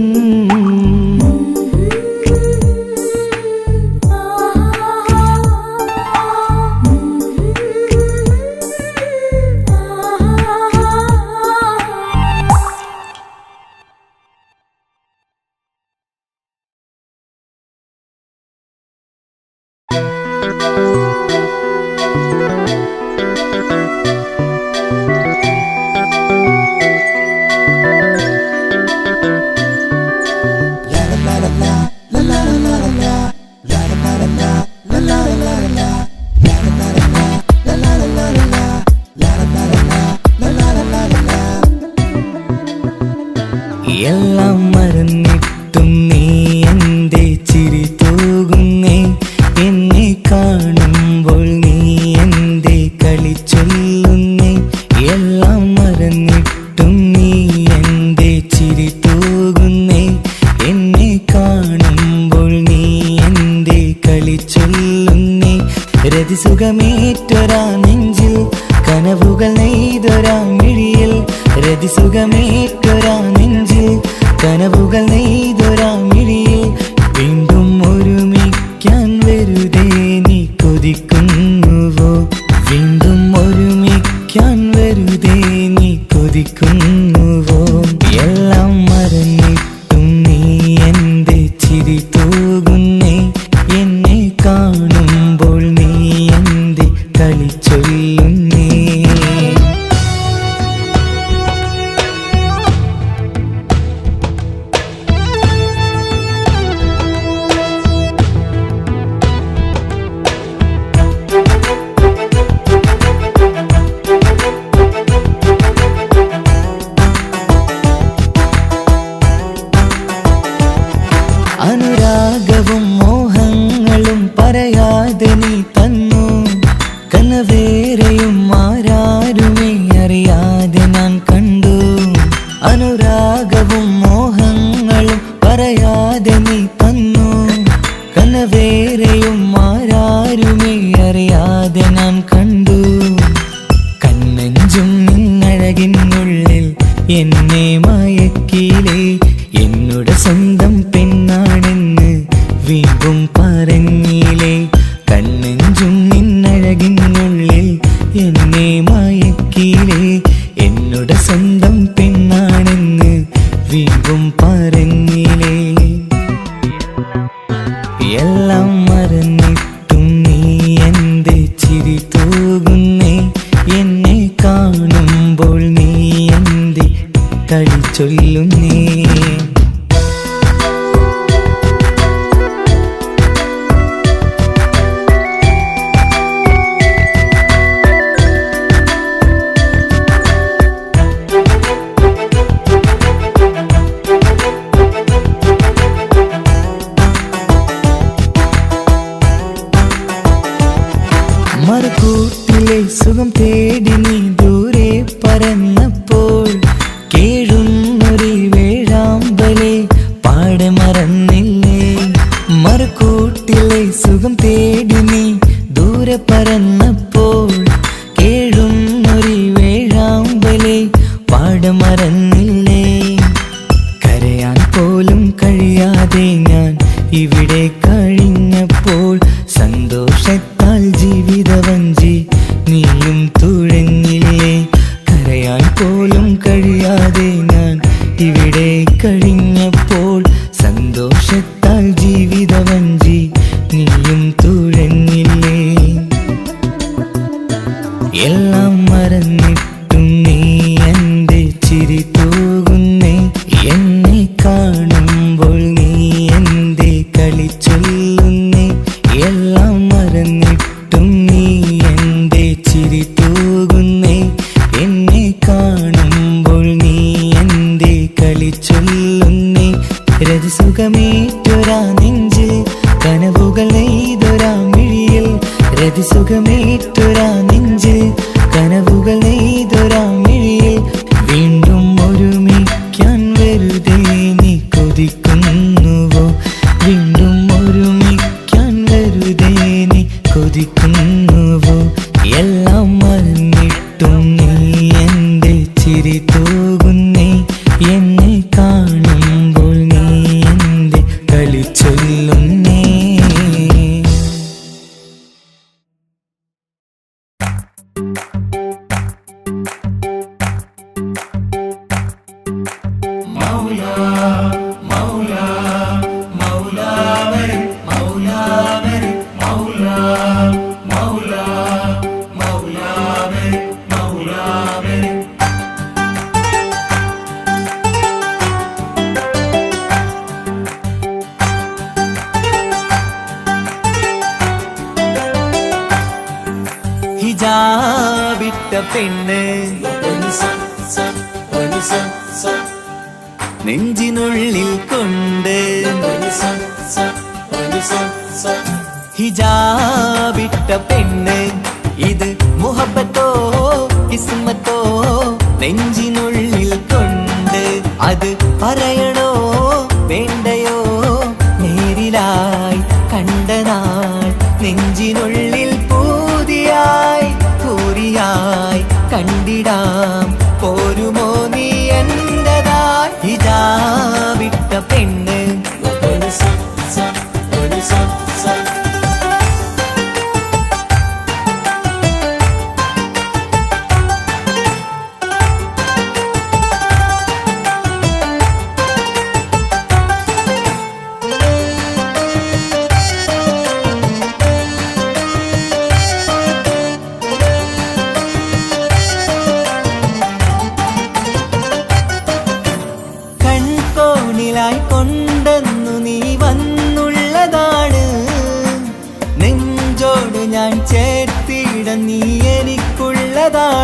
രതിസുഖമേറ്റൊരാ നെഞ്ചിൽ കനവുകൾ നെയ്തൊരാ മിഴിയിൽ രതിസുഖമേറ്റൊരാ നെഞ്ചിൽ കനവുകൾ നെയ്തൊരാ മിഴിയിൽ വീണ്ടും ഒരുമിക്കാൻ വെറുതെ നീ കൊതിക്കുന്നുവോ വീണ്ടും ഒരുമിക്കാൻ വെറുതെ നീ കൊതിക്കുന്നുവോ എല്ലാം മറന്നിട്ടും നീ എന്റെ ചിരി തൂകുന്നേ എന്നെ കാണുമ്പോൾ നീ എന്റെ കളി ചൊല്ലുന്നേ അനുരാഗവും മോഹങ്ങളും പറയാതെ നീ തന്നു കനവേറെയും ആരാരുമേ അറിയാതെ ഞാൻ കണ്ടു അനുരാഗവും മോഹങ്ങളും പറയാതെ നീ തന്നു കനവേറെയും ആരാരുമേ അറിയാതെ ഞാൻ കണ്ടു കണ്ണഞ്ചും നിന്നഴകിനുള്ളിൽ എന്നെ മയക്കിലേ എന്നോട് സ്വന്തം പെണ്ണാണെന്ന് വീണ്ടും പറഞ്ഞില്ലേ കണ്ണഞ്ചും നിന്നഴകിനുള്ളിൽ എന്നെ മയക്കിലേ എന്നോട് സ്വന്തം പെണ്ണാണെന്ന് വീണ്ടും പറഞ്ഞില്ലേ എല്ലാം മറന്നിട്ടും നീ എന്റെ ചിരി തൂകുന്നേ എന്നെ കാണുമ്പോൾ നീ എന്റെ കളി ചൊല്ലുന്നേ മറുകൂട്ടിലെ സുഖം തേടി നീ ദൂരെ പറന്നപ്പോൾ കേഴുന്നൊരു വേഴാമ്പലെ പാടെ മറന്നില്ലേ മറുകൂട്ടിലെ സുഖം തേടി നീ ദൂരെ പറന്നപ്പോൾ കേഴുന്നൊരു വേഴാമ്പലെ പാടെ മറന്നില്ലേ കരയാൻ പോലും കഴിയാതെ ഞാൻ ഇവിടെ കഴിഞ്ഞപ്പോൾ സന്തോഷത്താൽ ജീവിതവഞ്ചി നീയും തുഴഞ്ഞില്ലേ കരയാൻ പോലും കഴിയാതെ ഞാൻ ഇവിടെ കഴിഞ്ഞപ്പോൾ സന്തോഷത്താൽ ജീവിതവഞ്ചി നീയും തുഴഞ്ഞില്ലേ എല്ലാം മറന്നിട്ടും നീ എന്റെ ചിരി തൂകുന്നേ എന്നെ കാണുമ്പോൾ നീ എന്റെ കളി ചൊല്ലുന്നേ എല്ലാം മറന്നിട്ടും നീ എന്റെ ചിരി തൂകുന്നേ എന്നെ കാണുമ്പോൾ നീ എന്റെ കളി ചൊല്ലുന്നേ രതിസുഖമേറ്റൊരാ നെഞ്ചിൽ കനവുകൾ നെയ്തൊരാ മിഴിയിൽ രതിസുഖമേറ്റൊരാ നെഞ്ചിൽ കനവുകൾ നെയ്തൊരാ മിഴിയിൽ വീണ്ടും ഒരുമിക്കാൻ വെറുതെ നീ കൊതിക്കുന്നുവോ വീണ്ടും ഒരുമിക്കാൻ വെറുതെ നീ കൊതിക്കുന്നുവോ എല്ലാം മറന്നിട്ടും നീ എന്റെ ചിരി തൂകുന്നേ എന്നെ കാണുമ്പോൾ നീ എന്റെ കളി ചൊല്ലുന്നേ ഹിജാബിട്ട പെണ്ണ് നെഞ്ചിനുള്ളിൽ കൊണ്ട് ഹിജാബിട്ട പെണ്ണ് ഇത് മുഹബത്തോ കിസ്മത്തോ നെഞ്ചിനുള്ളിൽ കൊണ്ട് അത് പറയണോ വേണ്ടയോ നേരിലായി കണ്ട നാൾ നെഞ്ചിനുള്ളിൽ പൂ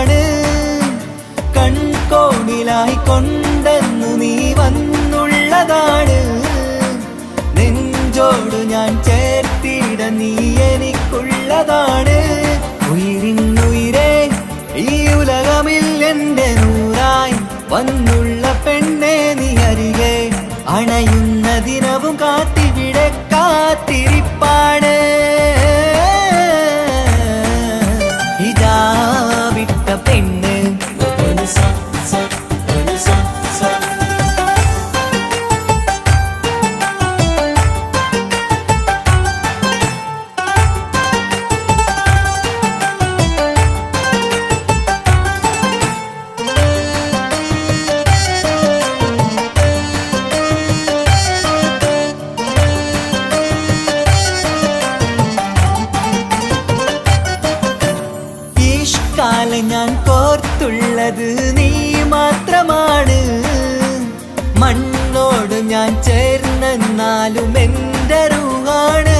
വന്നതാണ് കൺകോണിലായി കൊണ്ടെന്നു നീ വന്നുള്ളതാണ് നെഞ്ചോട് ഞാൻ ചേർത്തിട നീ എനിക്കുള്ളതാണ് ഉയിരിന്നുയിരേ ഈ ഉലകമിൽ എന്റെ നൂറായി വന്നുള്ള പെണ്ണെ നീ അരികെ അണയുന്ന ദിനവും കാത്തിവിടെ കാത്തിരിപ്പാണ് ഇതാ വിട്ട പെണ്ണ് ഞാൻ കോർത്തുള്ളത് നീ മാത്രമാണ് മണ്ണോട് ഞാൻ ചേർന്നെന്നാലും എൻ്റെ റൂഹാണ്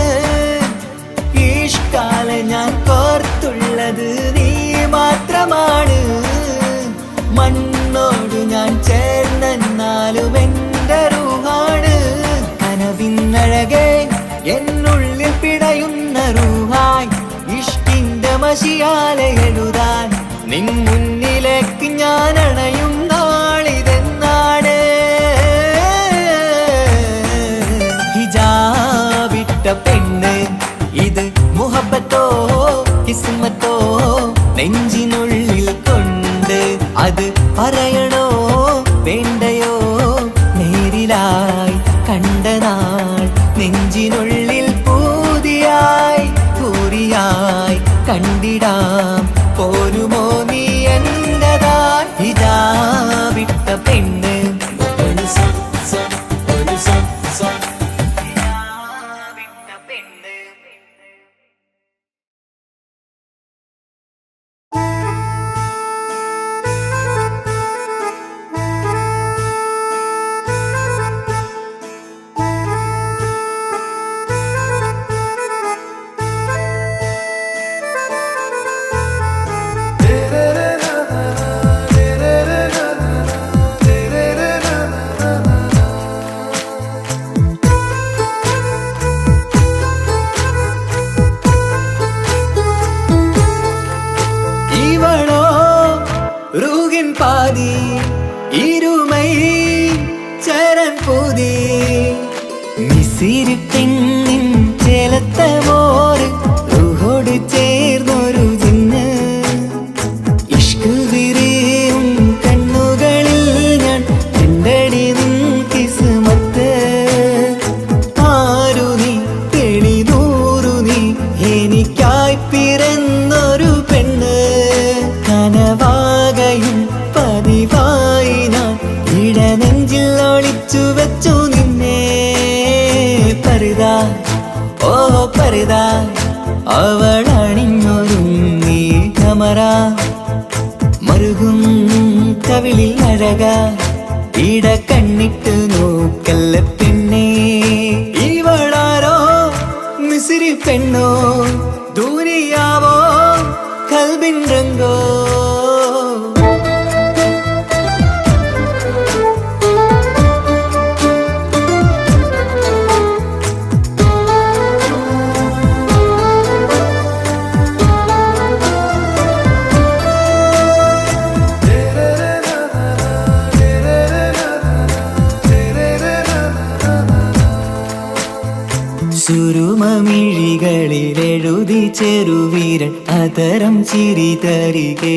ഈഷ്കാലെ ഞാൻ കോർത്തുള്ളത് നീ മാത്രമാണ് മണ്ണോട് ഞാൻ ചേർന്നെന്നാലും എൻ്റെ റൂഹാണ് കനവിന്നഴകെ എന്നുള്ളിൽ പിടയുന്ന റൂഹായി ഇഷ്കിന്റെ മഷിയാലെ എഴുതാൻ നിൻ മുന്നിലേക്ക് ഞാൻ അണയും നാളിതെന്നാണ് ഹിജാബിട്ട പെണ്ണ് ഇത് മുഹബത്തോ കിസ്മത്തോ നെഞ്ചിനുള്ളിൽ കൊണ്ട് അത് പറയണോ വേണ്ടയോ നേരിലായി കണ്ട നാൾ നെഞ്ചിനുള്ളിൽ പൂതിയായി പൂരിയായി കണ്ടിടാം പോരുമോ നീ എന്നതാ ഇതാ വിട്ട പെണ്ണ് പാതി ഇരുമൈ ചരൻ പുതി മിസിരി പെണ്ണിൻ ചേലത്ത മോറ് റൂഹോട് ചേർന്നൊരു ജിന്ന് ഇഷ്ക് വിരിയും കണ്ണുകളിൽ ഞാൻ കണ്ടടി നിൻ കിസ്മത്ത് ആരു നീ തെളിനൂറു നീ എനിക്കായി പിറന്നൊരു പെണ്ണ് കനവാകയും പതിവായി ഞാൻ ഇടനെഞ്ചിൽ ഒളിച്ചു വെച്ചു നിന്നെ പരിതാ ഓ പരിതാ അവളണിഞ്ഞൊരുങ്ങി കമറ മറുകും കവിളിൽ അഴക ഇട കണ്ണിട്ട് നോക്കല്ല പെണ്ണേ ഇവളാരോ മിസിരി പെണ്ണോ ദൂരിയാവോ കൽബിൻ രംഗോ സുരുമമിഴികളിൽ എഴുതി ചെറുവീരൻ അതരം ചിരി തരികേ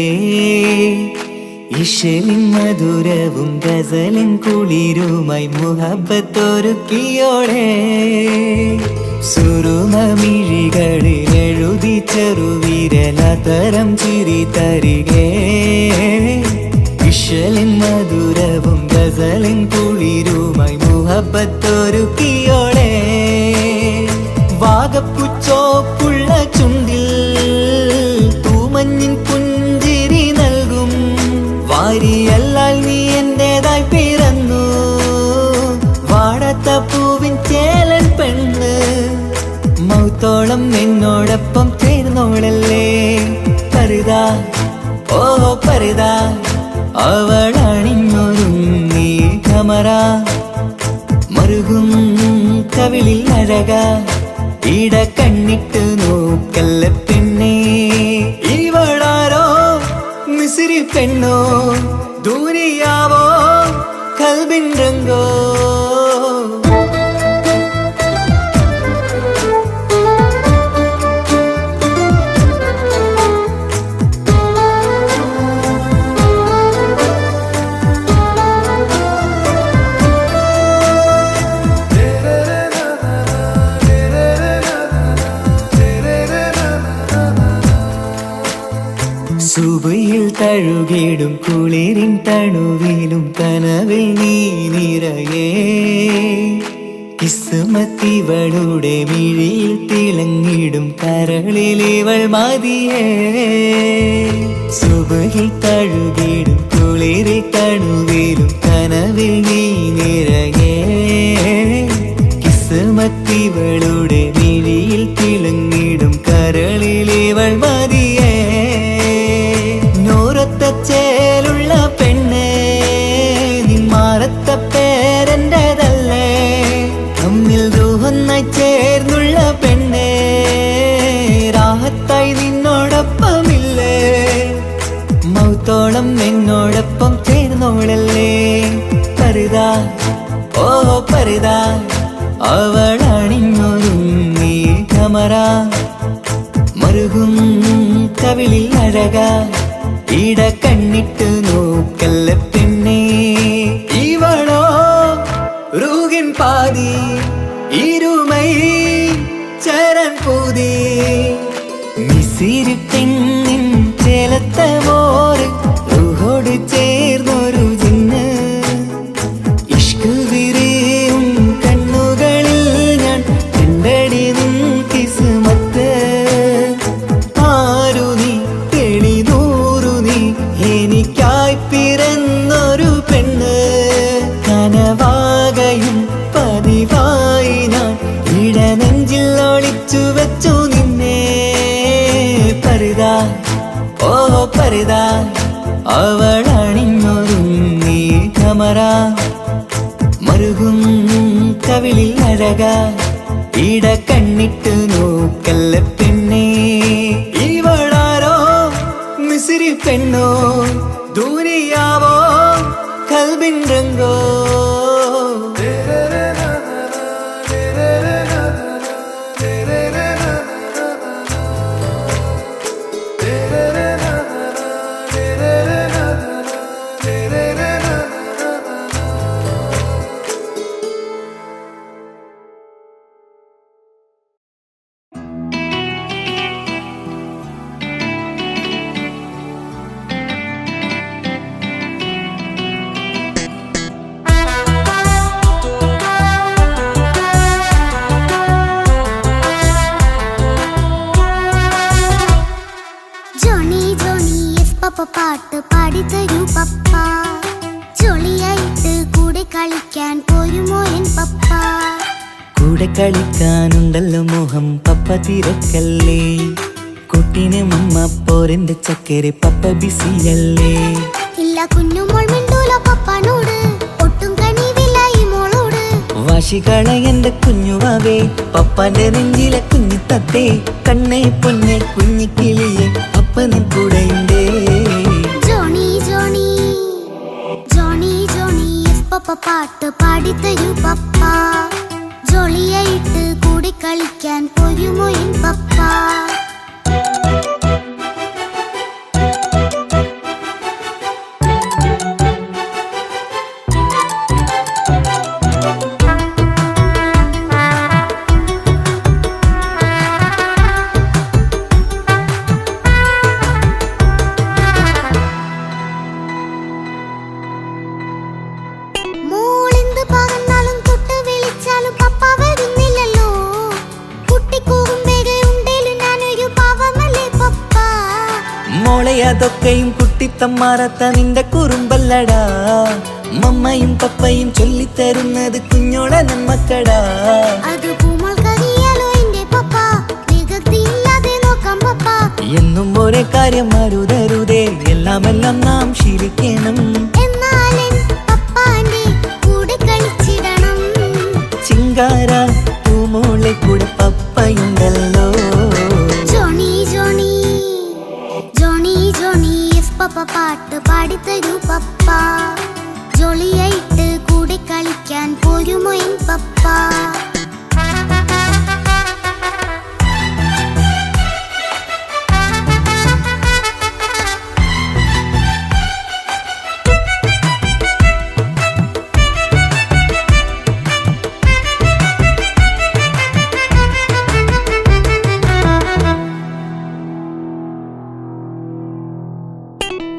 ഇശലിൻ മധുരവും ഗസലിൻ കുളിരുമായി മുഹബത്തൊരുക്കിയോടെ സുരുമമിഴികളിൽ എഴുതി ചെറുവീരൻ അതരം ചിരി തരികേ ഇശലിൻ മധുരവും ഗസലിൻ കുളിരുമായി മുഹബത്തൊരുക്കിയോടെ വാഗപ്പുച്ചോപ്പുള്ള ചുണ്ടിൽ തൂമഞ്ഞിൻ പുഞ്ചിരി നൽകും വാരിയല്ലാൽ നീ എന്റേതായി പിറന്നു വാടത്ത പൂവിൻ ചേലൻ പെണ്ണ് മൗത്തോളം എന്നോടൊപ്പം ചേർന്നോളല്ലേ പരിതാ ഓ പരിതാ അവളണിഞ്ഞൊരുങ്ങി കമറ മറുകും കവിളിൽ അഴക ഇട കണ്ണിട്ട് നോക്കല്ല പെണ്ണേ ഇവളാരോ മിസിരി പെണ്ണോ ദൂരിയാവോ കൽബിൻ രംഗോ സുബയിൽ തഴുകിടും കുളിരിൻ തണുവിലും കനവിൽ നീ നിറയേ കിസ്മത്തിവളുടെ മിഴിയിൽ തിളങ്ങിടും കരളിലിവൾ മതിയേ സുബയിൽ തഴുകിടും കുളിരിൽ തണുവിലും കനവിൽ നീ നിറയേ കിസ്മത്തിവളുടെ മിഴിയിൽ തിളങ്ങിടും കരളിലിവൾ മതിയേ ചേലുള്ള പെണ്ണേ നിന്മാറത്ത പേരെൻ്റെതല്ലേ തമ്മിൽ രൂഹൊന്നായി ചേർന്നുള്ള പെണ്ണേ രാഹത്തായി നിന്നോടൊപ്പമില്ലേ മൗത്തോളം എന്നോടൊപ്പം ചേർന്നോളല്ലേ പരിതാ ഓ പരിതാ അവളണിഞ്ഞൊരുങ്ങി കമറ മറുകും കവിളിൽ അഴക ഇട കണ്ണിട്ട് നോക്കല്ല പെണ്ണേ ഇവളോ റൂഹിൻ പാതി ഇരുമൈ ചരൻ പൂതി മിസിരി പെണ്ണിൻ ചേലത്തെ മോറ് റൂഹോട് ചേർന്നൊരു ജിന്ന് ഇഷ്ക് വിരിയും കണ്ണുകളിൽ ഞാൻ കണ്ടടി നിൻ കിസ്മത്ത് ആരു നീ എനിക്കായി പിറന്നൊരു പെണ്ണ് കനവാകയും പതിവായി ഞാൻ ഇടനെഞ്ചിൽ ഒളിച്ചു വെച്ചു നിന്നെ പരിതാ ഓ പരിതാ അവളണിഞ്ഞൊരുങ്ങി കമറ മറുകും കവിളിൽ അഴക ഇട കണ്ണിട്ട് നോക്കല്ല പെണ്ണേ ഇവളാരോ മിസിരി പെണ്ണോ ദൂരിയാവോ കൽബിൻ രംഗോ പാട്ട് പാടിത്തരൂ പപ്പ ജോളിയായിട്ട് കൂടെ കളിക്കാൻ പോരുമോ എൻ പപ്പ കൂടെ കളിക്കാനുണ്ടല്ലോ മോഹം പപ്പ തിരക്കല്ലേ കുട്ടീനെ മമ്മ പോരെന്റെ ചക്കരെ പപ്പ ബിസിയല്ലേ ഇല്ല കുഞ്ഞുമോൾ മിണ്ടൂല പപ്പനോട് ഒട്ടും കണിവില്ല ഈ മോളോട് വാശികള എന്റെ കുഞ്ഞുവാവേ പപ്പാന്റെ നെഞ്ചിലെ കുഞ്ഞു തത്തേ കണ്ണേ പൊന്നെ കുഞ്ഞിക്കിളിയെ അപ്പനും കൂടെയുണ്ടേ ജോണി ജോണി ജോണി ജോണി പപ്പ പാട്ട് പാടിത്തരൂ പപ്പ ജോളിയായിട്ട് കൂടെ കളിക്കാൻ പോരുമോ എൻ പപ്പ അതൊക്കെയും കുട്ടിത്തമ്മാറത്ത നിന്റെ കുറുമ്പല്ലടാ മമ്മയും പപ്പയും ചൊല്ലിത്തരുന്നത് കുഞ്ഞോളെ നമ്മക്കടാ എന്നും ഒരേ കാര്യം മരുതരുതേ എല്ലാം നാം ശീലിക്കണം. എന്നാലും പപ്പാന്റെ കൂടെ കളിച്ചിടണം. ചിങ്കാര പൂമോളെ കൂടെ പപ്പയുണ്ടല്ലോ. Johnny Johnny Johnny Johnny yes papa പാട്ട് പാടിത്തരൂ പപ്പ. ജോളിയായിട്ട് കൂടെ കളിക്കാൻ പോരുമോ എൻ പപ്പ?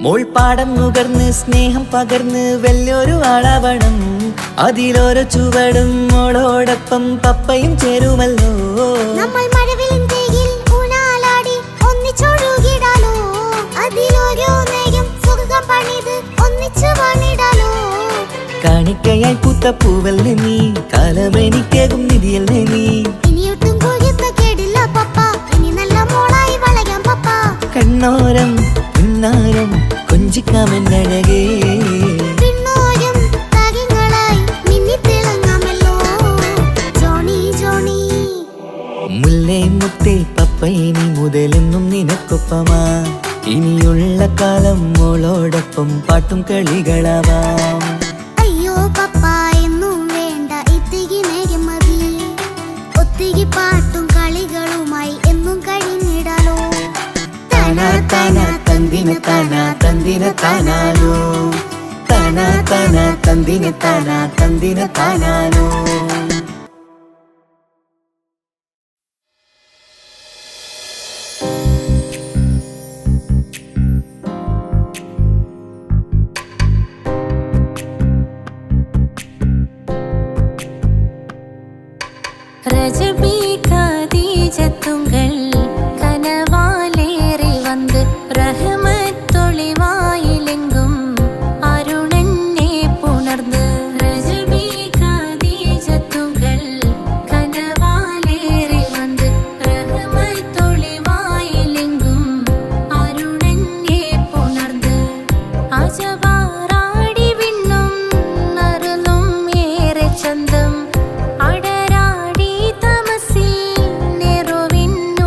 മോൾ പാടം നുകർന്ന് സ്നേഹം പകർന്ന് വലിയൊരു ആളാവണം. അതിലോരോ ചുവടും മോളോടൊപ്പം പപ്പയും ചേരുമല്ലോ. നമ്മൾ മഴവിലിന്തയിൽ ഊനാലാടി ഒന്നിച്ചൊഴുകിടാലോ. അതിലോരോ നേരം സുഖം പണിത് ഒന്നിച്ചു വാണിടാലോ. കാണിക്കയായി പൂത്ത പൂവല്ലേ നീ, കാലമെനിക്കേകും നിധിയല്ലേ നീ. ഇനിയൊട്ടും കുരുത്ത കേടില്ല പപ്പ, ഇനി നല്ല മോളായി വളരാം പപ്പ. കണ്ണോരം പിന്നാരം കൊഞ്ചിക്കാമെന്നഴകേ. പിന്നോരം താരങ്ങളായി മിന്നിത്തിളങ്ങാമല്ലോ. ജോണി ജോണി മുല്ലേ മുത്തേ പപ്പയിനി മുതലെന്നും നിനക്കൊപ്പമാ. ഇനിയുള്ള കാലം മോളോടൊപ്പം പാട്ടും കളികളാവാം. അയ്യോ പപ്പ എന്നും വേണ്ട ഇത്തിരി നേരം മതി. ഒത്തിരി പാട്ടും കളികളുമായി എന്നും കഴിഞ്ഞിടാലോ. താനാ താനാ തന്തിന താനാ തന്തിന താനാലോ. താനാ താനാ തന്തിന താനാ തന്തിന താനാലോ. ரஜபி கதீஜத்துங்கள் கனவாலேறி வந்து ரஹமத்தொளிவாயிலெங்கும் அருணன்னே புணர்ந்து. ரஜபி கதீஜத்துங்கள் கனவாலேறி வந்து ரஹமத்தொளிவாயிலெங்கும் அருணன்னே புணர்ந்து. അജവാറാടി വിണ്ണും നറുന്നും ഏറെ ചന്തം. അടരാടി തമസിൽ നെറുവിന്നു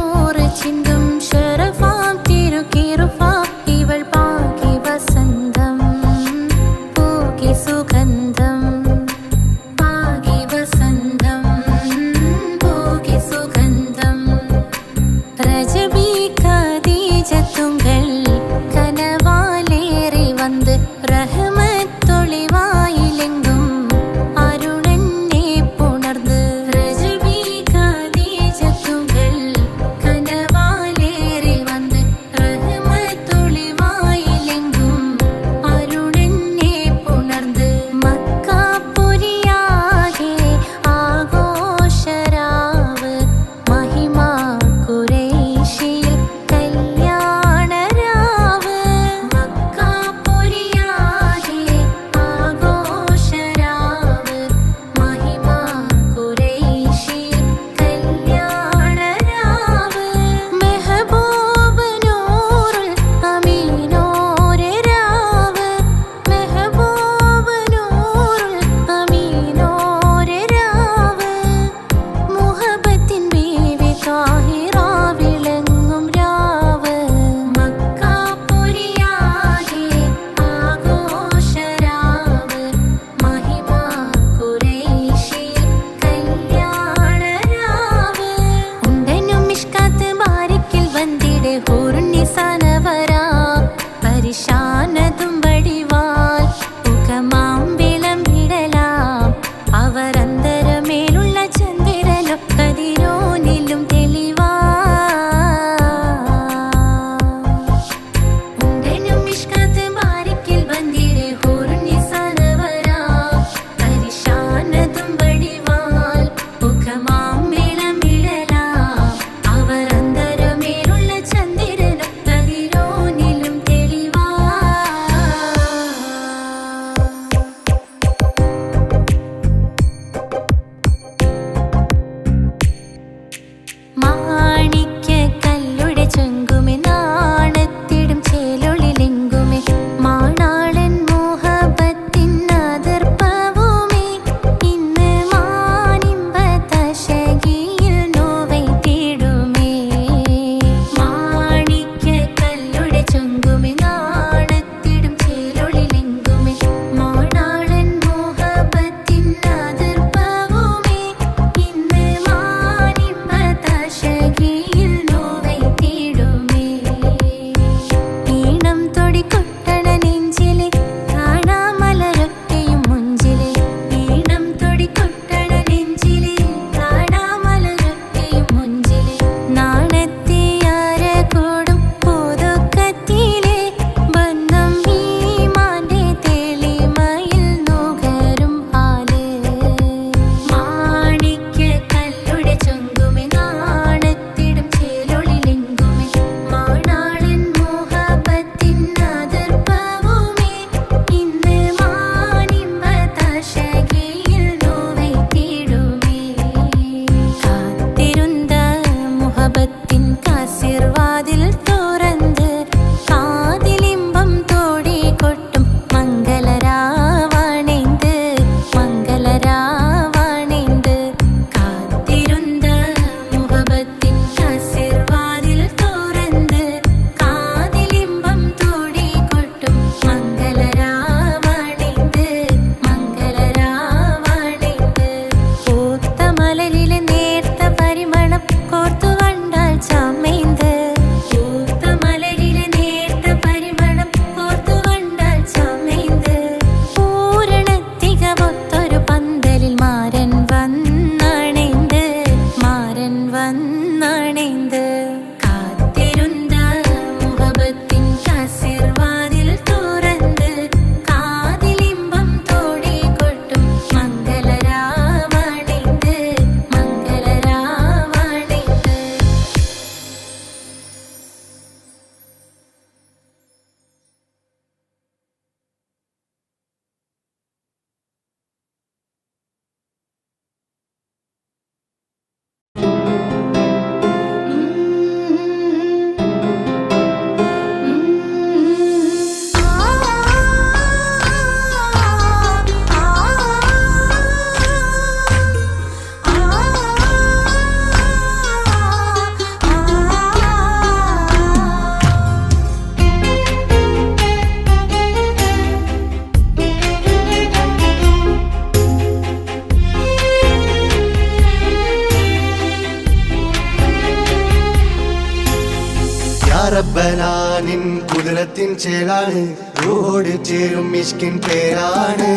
റബ്ബനാനിൻ കുതിരത്തിൻ ചേലാണ് റൂഹോട് ചേരും മിഷ്കിൻ പേരാണ്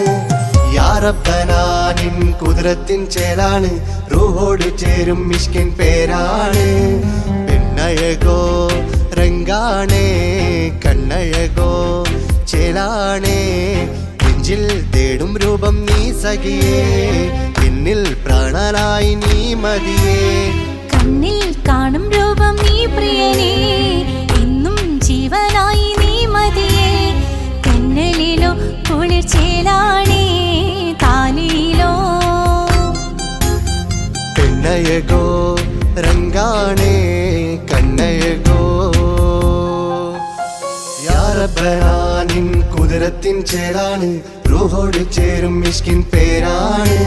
യാ റബ്ബനാനിൻ കുതിരത്തിൻ ചേലാണ് റൂഹോട് ചേരും മിഷ്കിൻ പേരാണ് പെണ്ണഴകോ രംഗാണേ കണ്ണഴകോ ചേലാണേ നെഞ്ചിൽ തേടും രൂപം നീ സഖിയേ എന്നിൽ പ്രാണനായി നീ മതിയേ കണ്ണിൽ കാണും രൂപം നീ പ്രിയനേ ഇന്നും ജീവനായി നീ മതിയേ തെന്നലിലോ കുളിർച്ചേലാണേ താലിയിലോ പെണ്ണഴകോ രംഗാണേ കണ്ണഴകോ യാ റബ്ബനാനിൻ കുതിരത്തിൻ ചേലാണ് റൂഹോട് ചേരും മിഷ്കിൻ പേരാണ്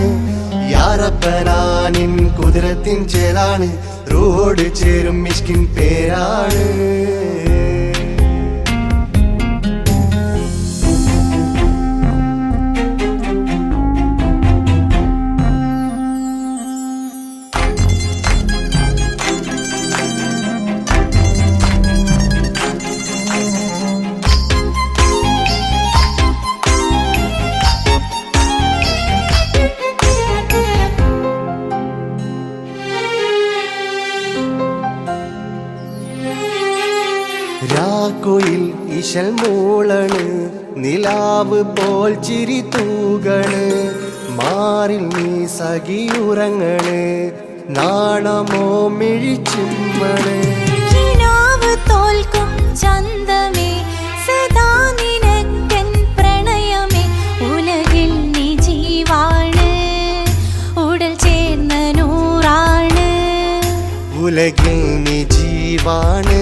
യാ റബ്ബനാനിൻ കുതിരത്തിൻ ചേലാണ് റൂഹോട് ചേരും മിഷ്കിൻ പേരാണ് രാക്കുയിൽ ഇശൽ മൂളണ് നിലാവ് പോൽ ചിരി തൂകണ് മാറിൽ നീ സഖിയുറങ്ങണ് നാണമോ മിഴിച്ചിമ്മണ് കിനാവ് തോൽക്കും ചന്തമേ സദാ നിനക്കൻ പ്രണയമേ ഉലകിൽ നീ ജീവാണ് ഉടൽ ചേർന്ന നൂറാണ് ഉലകിൽ നീ ജീവാണ്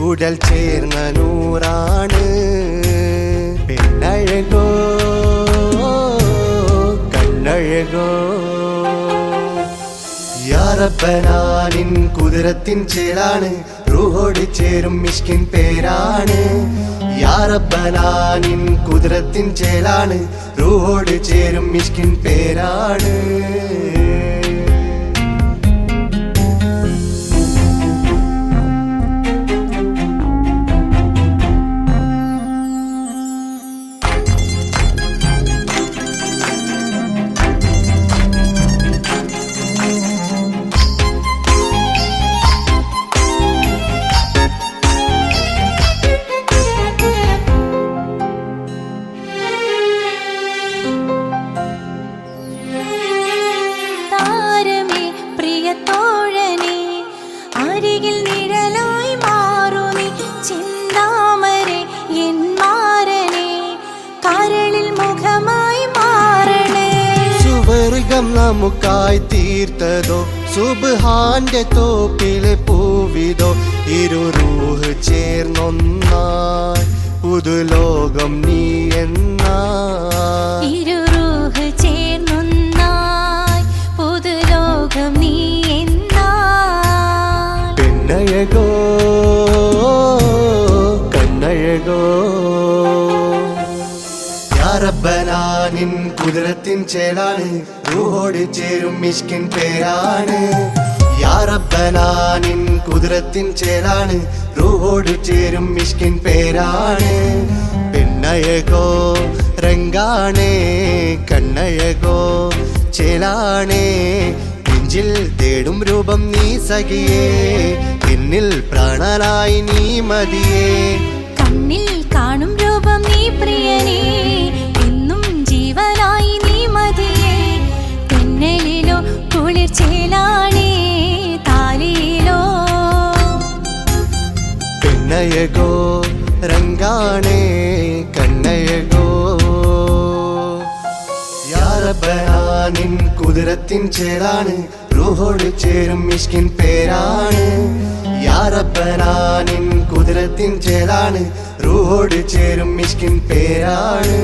ഉടൽ ചേർന്ന നൂറാണ് പെണ്ണഴകോ കണ്ണഴകോ യാ റബ്ബനാനിൻ കുതിരത്തിൻ ചേലാണ് റൂഹോട് ചേരും മിഷ്കിൻ പേരാണ് യാ റബ്ബനാനിൻ കുതിരത്തിൻ ചേലാണ് റൂഹോട് ചേരും മിഷ്കിൻ പേരാണ് താരമേ പ്രിയത്തോഴനേ അരികിൽ നിഴലായി മാറുമേ ചിന്താമരേ എൻ മാരനേ കരളിൽ മുഖമായി മാറണേ സുവർഗം നമുക്കായി തീർത്തതോ സുബ്ഹാന്റെ തോപ്പിലെ പൂവിതോ ഇരു റൂഹ് ചേർന്നൊന്നായി പുതുലോകം നീ എന്നായി ഇരു റൂഹ് ചേർന്നൊന്നായി പുതുലോകം നീ എന്നായി പെണ്ണഴകോ കണ്ണഴകോ യാ റബ്ബനാനിൻ കുതിരത്തിൻ ചേലാണ് റൂഹോട് ചേരും മിഷ്കിൻ പേരാണ് യാ റബ്ബനാനിൻ കുതിരത്തിൻ ചേലാണ് റൂഹോട് ചേരും മിഷ്കിൻ പേരാണ് പെണ്ണഴകോ രംഗാണേ കണ്ണഴകോ ചേലാണേ നെഞ്ചിൽ തേടും രൂപം നീ സഖിയേ എന്നിൽ പ്രാണനായി നീ മതിയേ കണ്ണിൽ കാണും രൂപം നീ പ്രിയനേ എന്നും ജീവനായി നീ മതിയേ തെന്നലിലോ കുളിർച്ചേലാണേ താലിയിലോ പെണ്ണഴകോ രംഗാണേ കണ്ണഴകോ യാ റബ്ബനാനിൻ കുതിരത്തിൻ ചേലാണ് റൂഹോട് ചേരും മിഷ്കിൻ പേരാണ് യാ റബ്ബനാനിൻ കുതിരത്തിൻ ചേലാണ് റൂഹോട് ചേരും മിഷ്കിൻ പേരാണ്